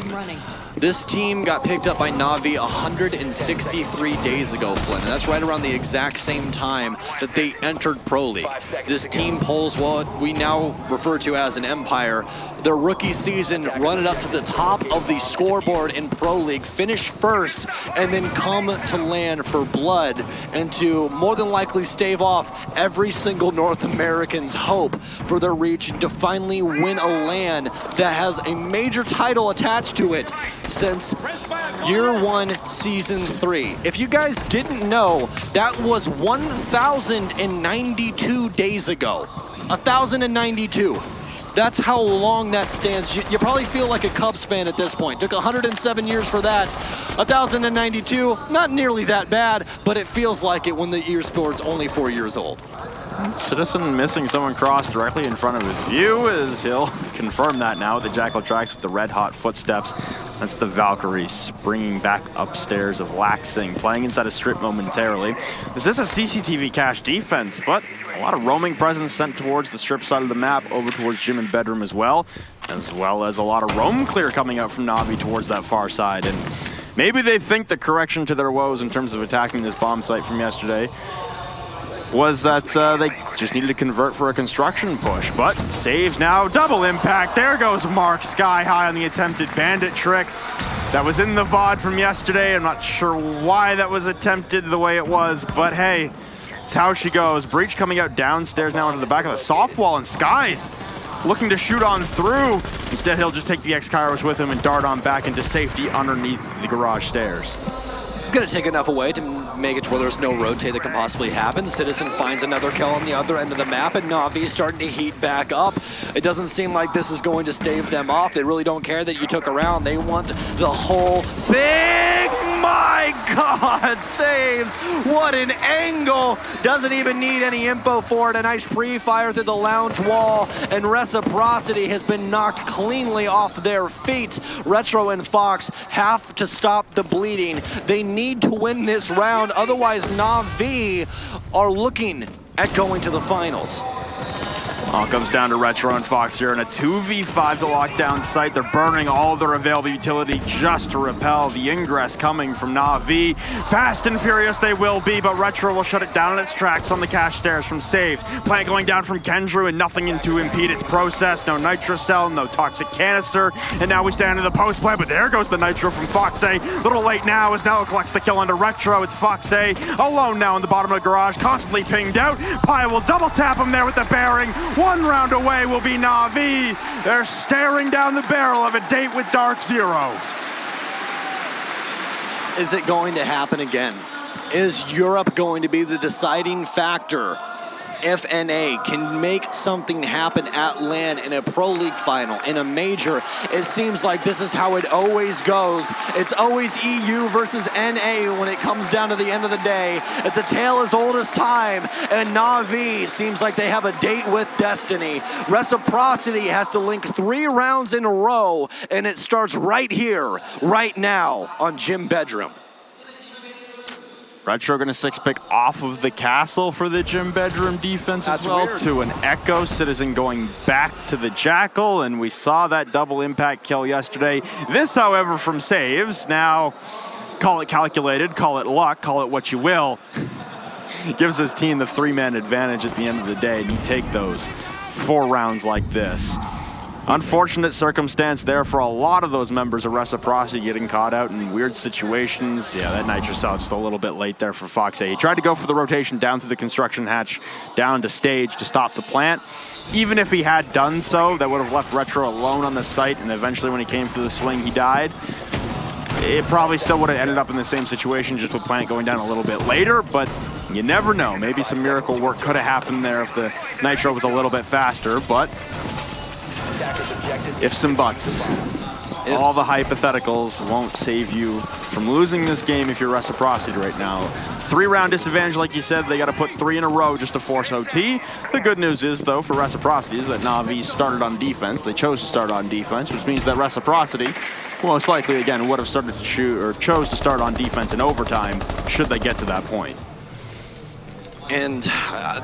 Speaker 2: This team got picked up by NaVi 163 days ago, Flynn, and that's right around the exact same time that they entered Pro League. This team pulls what we now refer to as an empire. Their rookie season, run it up to the top of the scoreboard in Pro League, finish first, and then come to LAN for blood, and to more than likely stave off every single North American's hope for their region to finally win a LAN that has a major title attached to it since year 1, season 3. If you guys didn't know, that was 1,092 days ago. 1,092. That's how long that stands. You probably feel like a Cubs fan at this point. Took 107 years for that. 1,092, not nearly that bad, but it feels like it when the eSport's only 4 years old.
Speaker 1: Citizen missing someone cross directly in front of his view, as he'll confirm that now with the Jackal tracks with the red hot footsteps. That's the Valkyrie springing back upstairs of Laxing, playing inside a strip momentarily. This is a CCTV cache defense, but a lot of roaming presence sent towards the strip side of the map, over towards gym and bedroom as well as a lot of roam clear coming out from NaVi towards that far side. And maybe they think the correction to their woes in terms of attacking this bomb site from yesterday was that they just needed to convert for a construction push, but saves now, double impact. There goes Mark sky high on the attempted bandit trick. That was in the VOD from yesterday. I'm not sure why that was attempted the way it was, but hey, it's how she goes. Breach coming out downstairs now into the back of the soft wall, and Skies looking to shoot on through. Instead, he'll just take the X-Kairos with him and dart on back into safety underneath the garage stairs.
Speaker 2: He's going to take enough away to make it to where there's no rotate that can possibly happen. Citizen finds another kill on the other end of the map, and NaVi is starting to heat back up. It doesn't seem like this is going to stave them off. They really don't care that you took a round. They want the whole thing. My God, saves. What an angle. Doesn't even need any info for it. A nice pre-fire through the lounge wall, and Reciprocity has been knocked cleanly off their feet. Retro and Fox have to stop the bleeding. They need to win this round, otherwise NaVi are looking at going to the finals.
Speaker 1: All comes down to Retro and Fox here in a 2v5 to lock down site. They're burning all of their available utility just to repel the ingress coming from NaVi. Fast and furious they will be, but Retro will shut it down in its tracks on the cache stairs from saves. Plant going down from Kendrew and nothing in to impede its process. No nitro cell, no toxic canister, and now we stand in the post play, but there goes the nitro from Foxe. A little late now as Nello collects the kill onto Retro. It's Foxe alone now in the bottom of the garage, constantly pinged out. Pi will double tap him there with the bearing. 1 round away will be NaVi. They're staring down the barrel of a date with Dark Zero.
Speaker 2: Is it going to happen again? Is Europe going to be the deciding factor if NA can make something happen at LAN in a Pro League final, in a major? It seems like this is how it always goes. It's always EU versus NA when it comes down to the end of the day. It's a tale as old as time, and NaVi seems like they have a date with destiny. Reciprocity has to link 3 rounds in a row, and it starts right here, right now on Gym Bedroom.
Speaker 1: Retro gonna 6-pick off of the castle for the gym bedroom defense as well. Weird. To an Echo. Citizen going back to the Jackal, and we saw that double impact kill yesterday. This, however, from saves. Now, call it calculated, call it luck, call it what you will. Gives his team the 3-man advantage at the end of the day, and you take those 4 rounds like this. Unfortunate circumstance there for a lot of those members of Reciprocity getting caught out in weird situations. Yeah, that nitro cell just a little bit late there for Fox. He tried to go for the rotation down through the construction hatch, down to stage to stop the plant. Even if he had done so, that would have left Retro alone on the site, and eventually when he came for the swing, he died. it probably still would have ended up in the same situation, just with Plant going down a little bit later, but you never know. Maybe some miracle work could have happened there if the Nitro was a little bit faster, but ifs and buts. All the hypotheticals won't save you from losing this game if you're Reciprocity right now. 3-round disadvantage, like you said, they got to put 3 in a row just to force OT. The good news is, though, for Reciprocity is that NaVi started on defense. They chose to start on defense, which means that Reciprocity most likely, again, would have started to shoot or chose to start on defense in overtime should they get to that point.
Speaker 2: And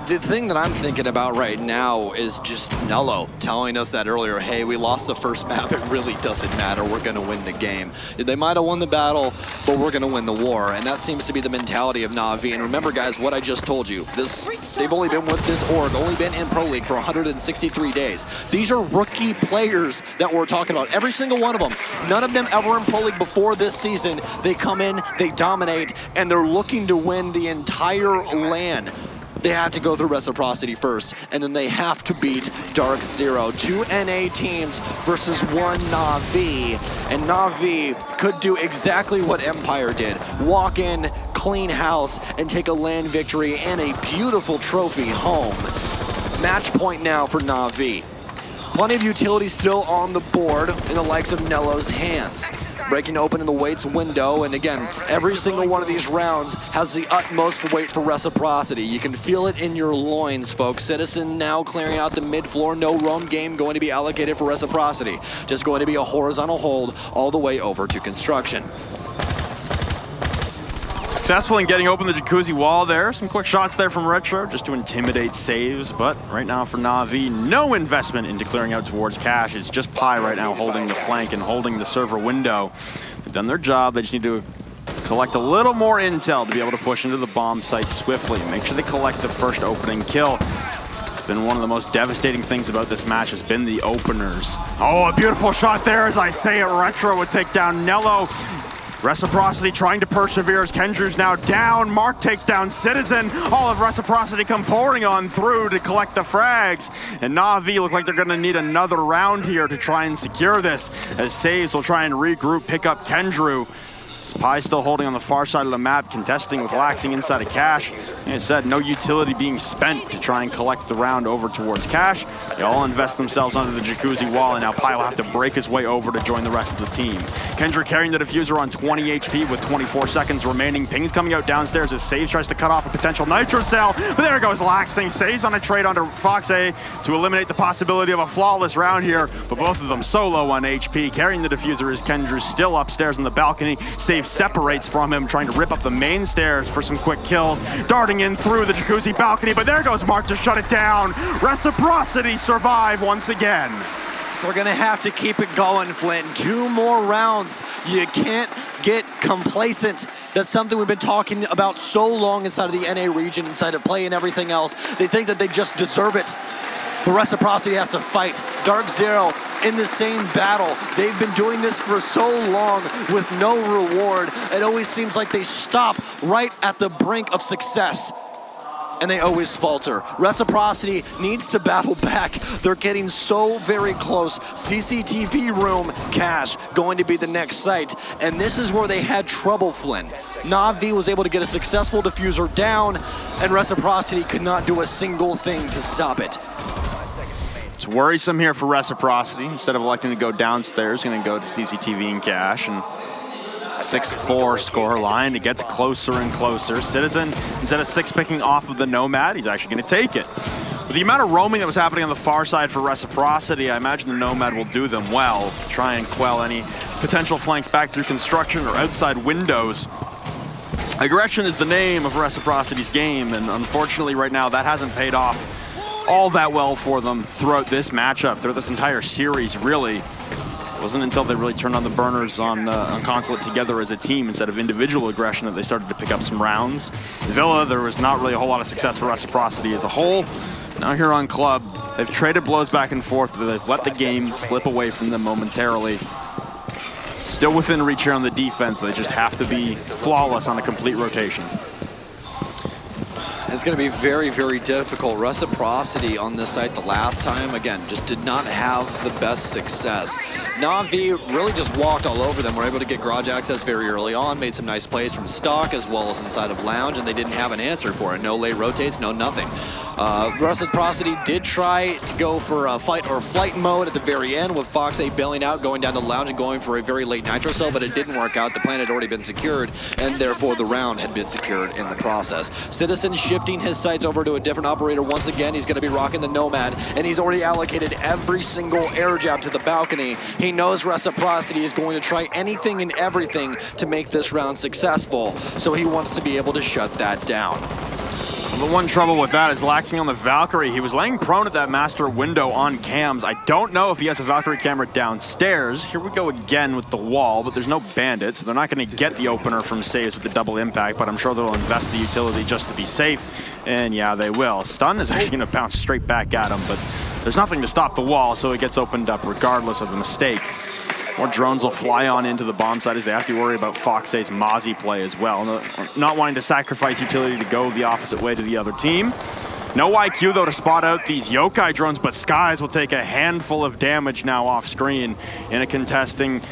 Speaker 2: the thing that I'm thinking about right now is just Nello telling us that earlier, hey, we lost the first map, it really doesn't matter, we're going to win the game. They might have won the battle, but we're going to win the war, and that seems to be the mentality of NaVi. And remember, guys, what I just told you, they've only been with this org, only been in Pro League for 163 days. These are rookie players that we're talking about, every single one of them. None of them ever in Pro League before this season. They come in, they dominate, and they're looking to win the entire LAN. They have to go through Reciprocity first, and then they have to beat Dark Zero. 2 NA teams versus 1 NaVi, and NaVi could do exactly what Empire did. Walk in, clean house, and take a LAN victory and a beautiful trophy home. Match point now for NaVi. Plenty of utility still on the board in the likes of Nello's hands. Breaking open in the weights window, and again, every single one of these rounds has the utmost weight for Reciprocity. You can feel it in your loins, folks. Citizen now clearing out the mid-floor, no roam game going to be allocated for Reciprocity. Just going to be a horizontal hold all the way over to construction.
Speaker 1: Successful in getting open the jacuzzi wall there. Some quick shots there from Retro just to intimidate saves, but right now for NaVi, no investment into clearing out towards cash. It's just Pi right now holding the flank and holding the server window. They've done their job. They just need to collect a little more intel to be able to push into the bomb site swiftly. Make sure they collect the first opening kill. It's been one of the most devastating things about this match has been the openers. Oh, a beautiful shot there. As I say it, Retro would take down Nello. Reciprocity trying to persevere as Kendrew's now down. Mark takes down Citizen. All of Reciprocity come pouring on through to collect the frags. And NaVi look like they're going to need another round here to try and secure this, as Saves will try and regroup, pick up Kendrew. Pi still holding on the far side of the map, contesting with Laxing inside of Cash. Like I said, no utility being spent to try and collect the round over towards Cash. They all invest themselves under the jacuzzi wall, and now Pi will have to break his way over to join the rest of the team. Kendra carrying the diffuser on 20 HP with 24 seconds remaining. Ping's coming out downstairs as Saves tries to cut off a potential Nitro cell, but there goes Laxing. Saves on a trade onto Fox A to eliminate the possibility of a flawless round here, but both of them so low on HP. Carrying the diffuser is Kendra, still upstairs on the balcony. Saves separates from him, trying to rip up the main stairs for some quick kills. Darting in through the jacuzzi balcony, but there goes Mark to shut it down. Reciprocity survive once again.
Speaker 2: We're going to have to keep it going, Flynn. 2 more rounds. You can't get complacent. That's something we've been talking about so long inside of the NA region, inside of play and everything else. They think that they just deserve it. But Reciprocity has to fight. Dark Zero in the same battle. They've been doing this for so long with no reward. It always seems like they stop right at the brink of success, and they always falter. Reciprocity needs to battle back. They're getting so very close. CCTV room, Cash, going to be the next site. And this is where they had trouble, Flynn. NaVi was able to get a successful diffuser down, and Reciprocity could not do a single thing to stop it.
Speaker 1: It's worrisome here for Reciprocity. Instead of electing to go downstairs, going to go to CCTV and Cash. And 6-4 score line. It gets closer and closer. Citizen, instead of 6-picking off of the Nomad, he's actually going to take it. With the amount of roaming that was happening on the far side for Reciprocity, I imagine the Nomad will do them well. Try and quell any potential flanks back through construction or outside windows. Aggression is the name of Reciprocity's game, and unfortunately right now that hasn't paid off all that well for them throughout this matchup, throughout this entire series, really. It wasn't until they really turned on the burners on Consulate together as a team instead of individual aggression that they started to pick up some rounds. Villa, there was not really a whole lot of success for Reciprocity as a whole. Now here on Club, they've traded blows back and forth, but they've let the game slip away from them momentarily. Still within reach here on the defense. They just have to be flawless on a complete rotation.
Speaker 2: It's going to be very, very difficult. Reciprocity on this site the last time, again, just did not have the best success. NaVi really just walked all over them. Were able to get garage access very early on, made some nice plays from stock as well as inside of lounge, and they didn't have an answer for it. No late rotates, no nothing. Reciprocity did try to go for a fight or flight mode at the very end with Fox 8 bailing out, going down the lounge and going for a very late nitro cell, but it didn't work out. The plan had already been secured, and therefore the round had been secured in the process. Citizen shifting his sights over to a different operator once again. He's going to be rocking the Nomad, and he's already allocated every single air jab to the balcony. He knows Reciprocity is going to try anything and everything to make this round successful, so he wants to be able to shut that down.
Speaker 1: The one trouble with that is laxing on the Valkyrie. He was laying prone at that master window on cams. I don't know if he has a Valkyrie camera downstairs. Here we go again with the wall, but there's no bandit, so they're not going to get the opener from saves with the double impact, but I'm sure they'll invest the utility just to be safe, and yeah, they will. Stun is actually going to bounce straight back at him, but there's nothing to stop the wall, so it gets opened up regardless of the mistake. More drones will fly on into the bomb site as they have to worry about Fox 8's Mozzie play as well. Not wanting to sacrifice utility to go the opposite way to the other team. No IQ, though, to spot out these Yokai drones, but Skies will take a handful of damage now off screen in a contesting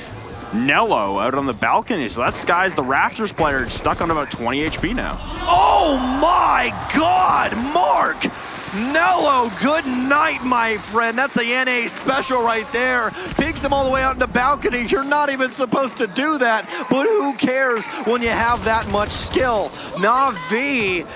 Speaker 1: Nello out on the balcony. So that Skies, the Rafters player, stuck on about 20 HP now.
Speaker 2: Oh my God, Mark! Nello, good night, my friend. That's a NA special right there. Peeks him all the way out in the balcony. You're not even supposed to do that, but who cares when you have that much skill? NaVi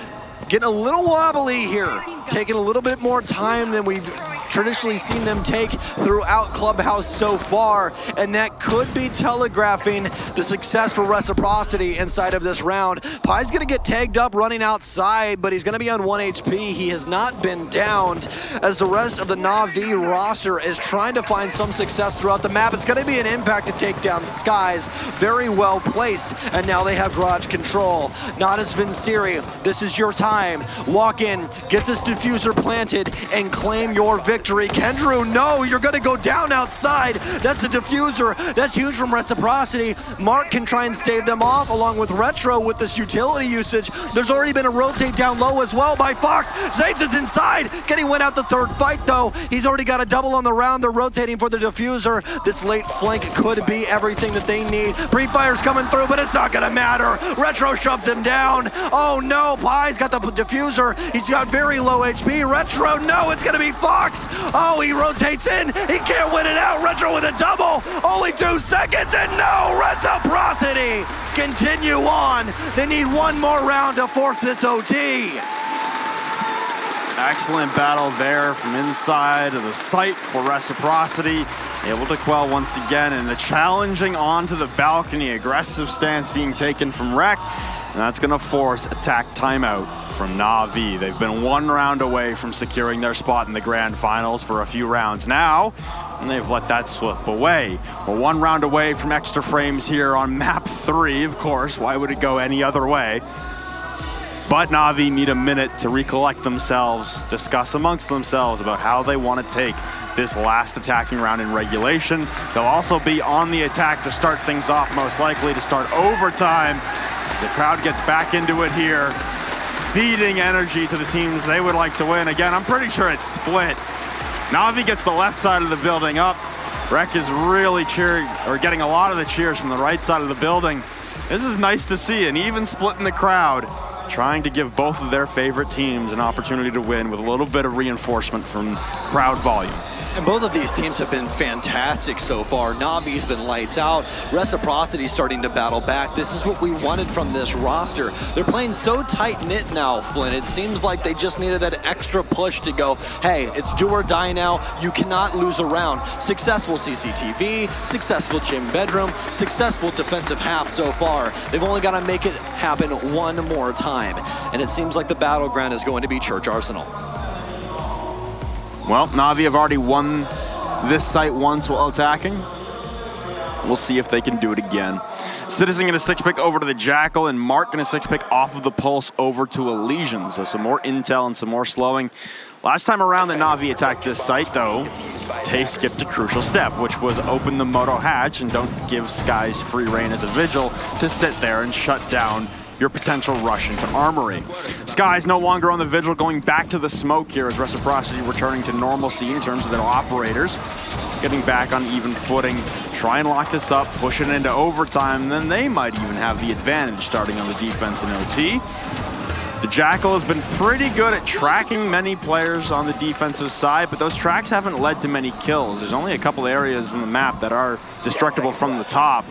Speaker 2: getting a little wobbly here, taking a little bit more time than we've traditionally seen them take throughout Clubhouse so far, and that could be telegraphing the success for Reciprocity inside of this round. Pie's gonna get tagged up running outside, but he's gonna be on 1 HP. He has not been downed as the rest of the NaVi roster is trying to find some success throughout the map. It's gonna be an impact to take down Skies. Very well placed, and now they have garage control. Natus, Vincere, this is your time. Walk in, get this diffuser planted, and claim your victory. Kendrew, no, you're gonna go down outside. That's a diffuser. That's huge from Reciprocity. Mark can try and stave them off along with Retro with this utility usage. There's already been a rotate down low as well by Fox. Zaves is inside. Getting went out the third fight though. He's already got a double on the round. They're rotating for the diffuser. This late flank could be everything that they need. Pre-fire's coming through, but it's not gonna matter. Retro shoves him down. Oh no, Pie's got the diffuser. He's got very low HP. Retro, no, it's gonna be Fox. Oh, he rotates in. He can't win it out. Retro with a double. Only 2 seconds, and no, Reciprocity continue on. They need one more round to force this OT.
Speaker 1: Excellent battle there from inside of the site for Reciprocity. Able to quell once again, and the challenging onto the balcony. Aggressive stance being taken from Rec, and that's going to force attack timeout from NaVi. They've been 1 round away from securing their spot in the grand finals for a few rounds now, and they've let that slip away. We're 1 round away from extra frames here on Map 3, of course. Why would it go any other way? But NaVi need a minute to recollect themselves, discuss amongst themselves about how they want to take this last attacking round in regulation. They'll also be on the attack to start things off, most likely to start overtime. The crowd gets back into it here, feeding energy to the teams they would like to win. Again, I'm pretty sure it's split. NaVi gets the left side of the building up. Rec is really cheering, or getting a lot of the cheers from the right side of the building. This is nice to see, an even split in the crowd, trying to give both of their favorite teams an opportunity to win with a little bit of reinforcement from crowd volume.
Speaker 2: And both of these teams have been fantastic so far. NaVi's been lights out. Reciprocity starting to battle back. This is what we wanted from this roster. They're playing so tight-knit now, Flynn. It seems like they just needed that extra push to go, hey, it's do or die now. You cannot lose a round. Successful CCTV, successful gym bedroom, successful defensive half so far. They've only got to make it happen one more time. And it seems like the battleground is going to be Church Arsenal.
Speaker 1: Well, NaVi have already won this site once while attacking. We'll see if they can do it again. Citizen gonna 6-pick over to the Jackal, and Mark gonna 6-pick off of the Pulse over to Elysian. So some more intel and some more slowing. Last time around that NaVi attacked this site, though, they skipped a crucial step, which was open the Moto hatch and don't give Skies free reign as a Vigil to sit there and shut down your potential rush into Armory. Sky's no longer on the vigil, going back to the smoke here as Reciprocity returning to normalcy in terms of their operators. Getting back on even footing, try and lock this up, push it into overtime, and then they might even have the advantage starting on the defense in OT. The Jackal has been pretty good at tracking many players on the defensive side, but those tracks haven't led to many kills. There's only a couple areas in the map that are destructible from the top.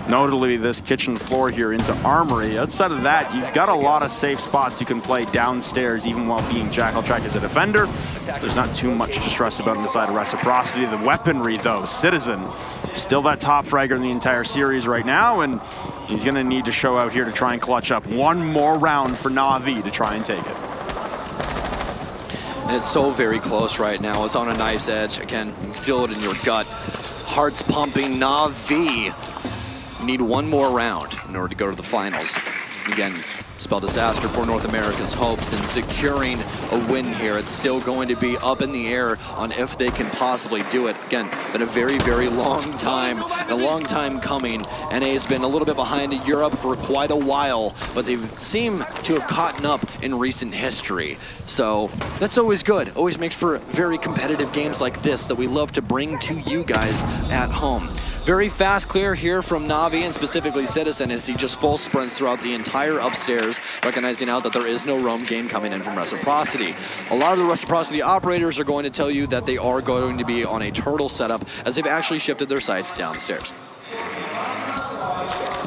Speaker 1: Notably this kitchen floor here into Armory. Outside of that, you've got a lot of safe spots you can play downstairs even while being Jackal tracked as a defender. So there's not too much to stress about on the side of Reciprocity. The weaponry though, Citizen, still that top fragger in the entire series right now, and he's gonna need to show out here to try and clutch up one more round for NaVi to try and take it.
Speaker 2: And it's so very close right now. It's on a knife's edge. Again, you can feel it in your gut. Hearts pumping. NaVi need one more round in order to go to the finals. Again, spell disaster for North America's hopes in securing a win here. It's still going to be up in the air on if they can possibly do it. Again, been a very, very long time, and a long time coming. NA has been a little bit behind in Europe for quite a while, but they seem to have caught up in recent history. So that's always good. Always makes for very competitive games like this that we love to bring to you guys at home. Very fast clear here from NaVi and specifically Citizen as he just full sprints throughout the entire upstairs, recognizing now that there is no roam game coming in from Reciprocity. A lot of the Reciprocity operators are going to tell you that they are going to be on a turtle setup as they've actually shifted their sights downstairs.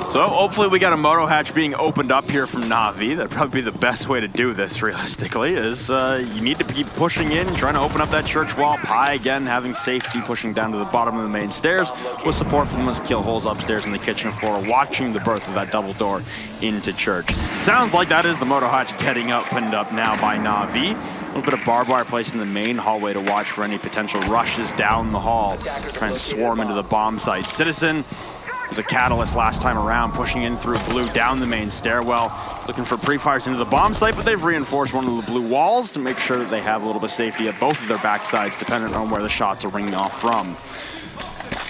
Speaker 1: So hopefully we got a moto hatch being opened up here from NaVi. That'd probably be the best way to do this realistically, is you need to keep pushing in, trying to open up that church wall. Pi again having safety, pushing down to the bottom of the main stairs with support from those kill holes upstairs in the kitchen floor, watching the birth of that double door into church. Sounds like that is the moto hatch getting opened up now by NaVi. A little bit of barbed wire placed in the main hallway to watch for any potential rushes down the hall, trying to swarm into the bomb site. Citizen was a catalyst last time around, pushing in through blue down the main stairwell, looking for pre-fires into the bomb site, but they've reinforced one of the blue walls to make sure that they have a little bit of safety at both of their backsides, depending on where the shots are ringing off from.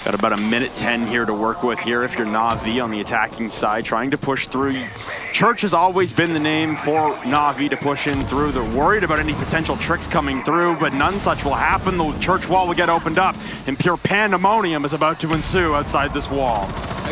Speaker 1: Got about a minute 10 here to work with here if you're NaVi on the attacking side, trying to push through. Church has always been the name for NaVi to push in through. They're worried about any potential tricks coming through, but none such will happen. The church wall will get opened up, and pure pandemonium is about to ensue outside this wall.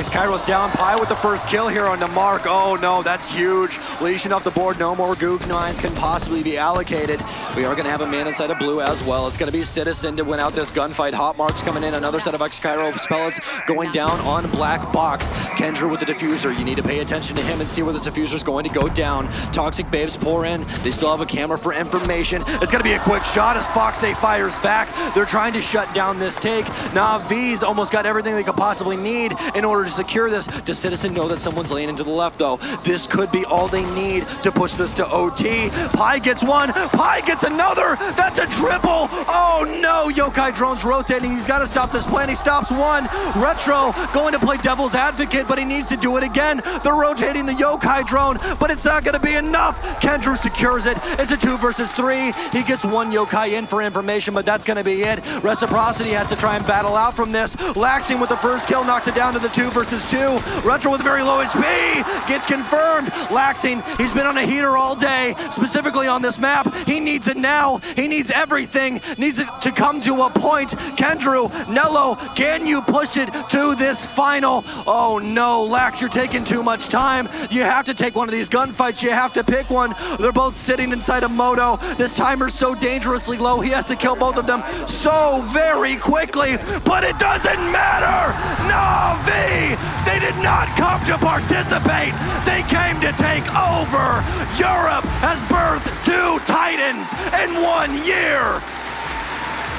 Speaker 2: Kairo's down. Pi with the first kill here on the mark. Oh no, that's huge. Lesion off the board. No more Goog 9s can possibly be allocated. We are going to have a man inside of blue as well. It's going to be Citizen to win out this gunfight. Hot marks coming in. Another set of Kairo pellets going down on black box. Kendra with the diffuser. You need to pay attention to him and see where this diffuser is going to go down. Toxic babes pour in. They still have a camera for information. It's going to be a quick shot as Foxay fires back. They're trying to shut down this take. NaVi's almost got everything they could possibly need in order to secure this. Does Citizen know that someone's laying into the left though? This could be all they need to push this to OT. Pi gets one. Pi gets another. That's a triple. Oh no, Yokai drone's rotating. He's got to stop this plan. He stops one. Retro going to play devil's advocate, but he needs to do it again. They're rotating the Yokai drone, but it's not going to be enough. Kendra secures it. It's a 2 versus 3. He gets one Yokai in for information, but that's going to be it. Reciprocity has to try and battle out from this. Laxing with the first kill knocks it down to the 2 versus 2. Retro with very low HP gets confirmed. Laxing, he's been on a heater all day, specifically on this map. He needs it now. He needs everything. Needs it to come to a point. Kendra, Nello, can you push it to this final? Oh no, Lax, you're taking too much time. You have to take one of these gunfights. You have to pick one. They're both sitting inside a moto. This timer's so dangerously low. He has to kill both of them so very quickly, but it doesn't matter. NaVi, they did not come to participate. They came to take over. Europe has birthed 2 Titans in 1 year.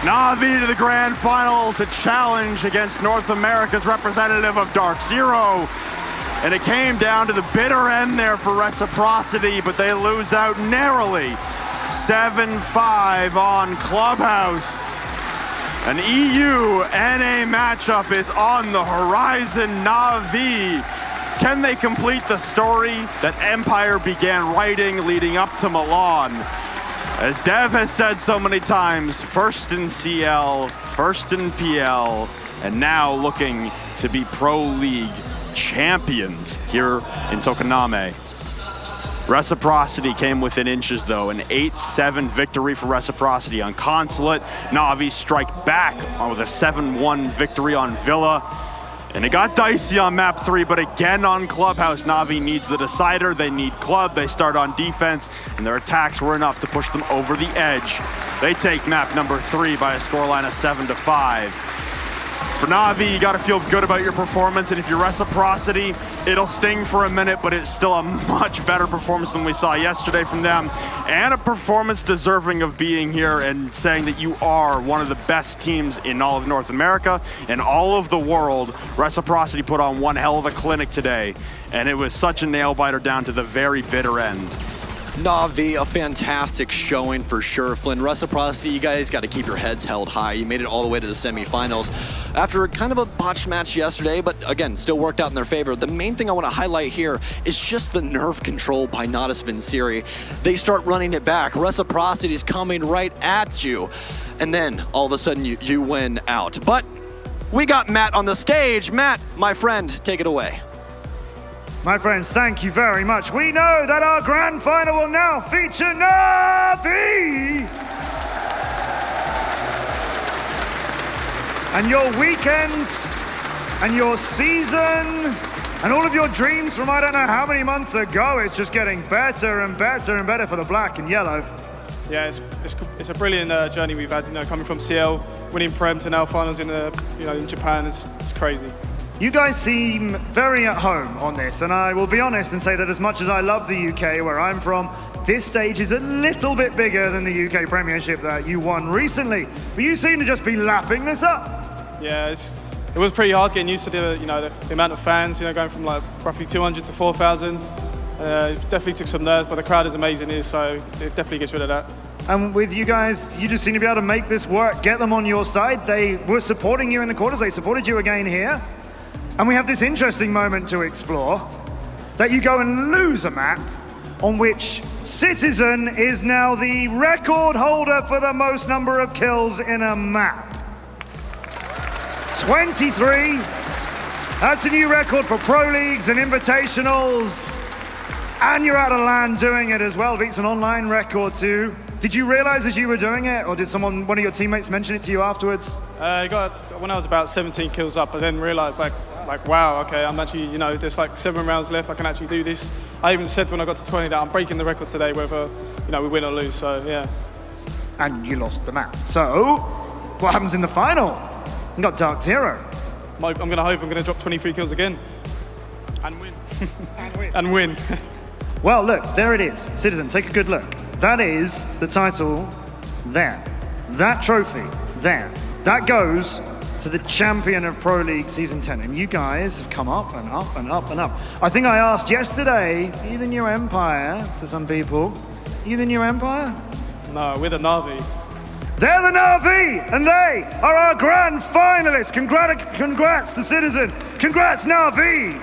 Speaker 1: NaVi to the grand final to challenge against North America's representative of Dark Zero. And it came down to the bitter end there for Reciprocity, but they lose out narrowly. 7-5 on Clubhouse. An EU-NA matchup is on the horizon. NaVi, can they complete the story that Empire began writing leading up to Milan? As Dev has said so many times, first in CL, first in PL, and now looking to be Pro League champions here in Tokoname. Reciprocity came within inches though, an 8-7 victory for Reciprocity on Consulate. NaVi strike back with a 7-1 victory on Villa. And it got dicey on Map 3, but again on Clubhouse, NaVi needs the decider. They need Club. They start on defense, and their attacks were enough to push them over the edge. They take map number 3 by a scoreline of 7-5. For NaVi, you gotta feel good about your performance, and if you're Reciprocity, it'll sting for a minute, but it's still a much better performance than we saw yesterday from them, and a performance deserving of being here and saying that you are one of the best teams in all of North America and all of the world. Reciprocity put on one hell of a clinic today, and it was such a nail-biter down to the very bitter end.
Speaker 2: NaVi, a fantastic showing for sure. Flynn, Reciprocity, you guys got to keep your heads held high. You made it all the way to the semifinals after kind of a botched match yesterday, but again, still worked out in their favor. The main thing I want to highlight here is just the nerve control by Natus Vincere. They start running it back. Reciprocity is coming right at you, and then all of a sudden you win out. But we got Matt on the stage. Matt, my friend, take it away.
Speaker 3: My friends, thank you very much. We know that our grand final will now feature NaVi! And your weekends, and your season, and all of your dreams from I don't know how many months ago, it's just getting better and better and better for the black and yellow.
Speaker 4: Yeah, it's a brilliant journey we've had, coming from CL, winning Prem to now finals in in Japan. It's crazy.
Speaker 3: You guys seem very at home on this, and I will be honest and say that as much as I love the UK, where I'm from, this stage is a little bit bigger than the UK Premiership that you won recently. But you seem to just be lapping this up.
Speaker 4: Yeah, it was pretty hard getting used to the amount of fans, going from like roughly 200 to 4,000. Definitely took some nerves, but the crowd is amazing here, so it definitely gets rid of that.
Speaker 3: And with you guys, you just seem to be able to make this work, get them on your side. They were supporting you in the quarters, they supported you again here. And we have this interesting moment to explore, that you go and lose a map on which Citizen is now the record holder for the most number of kills in a map. 23, that's a new record for Pro Leagues and Invitationals. And you're out of land doing it as well, beats an online record too. Did you realize as you were doing it, or did one of your teammates mention it to you afterwards?
Speaker 4: When I was about 17 kills up, I then realized like wow, okay, I'm actually, there's like 7 rounds left, I can actually do this. I even said when I got to 20 that I'm breaking the record today, whether, we win or lose, so yeah.
Speaker 3: And you lost the map. So, what happens in the final? You got Dark Zero.
Speaker 4: I'm going to drop 23 kills again. And win. And win.
Speaker 3: Well, look, there it is. Citizen, take a good look. That is the title there. That trophy there. That goes to the champion of Pro League Season 10. And you guys have come up and up and up and up. I think I asked yesterday, are you the new Empire, to some people? Are you the new Empire?
Speaker 4: No, we're the NaVi.
Speaker 3: They're the NaVi, and they are our grand finalists. Congrats to Citizen. Congrats, NaVi.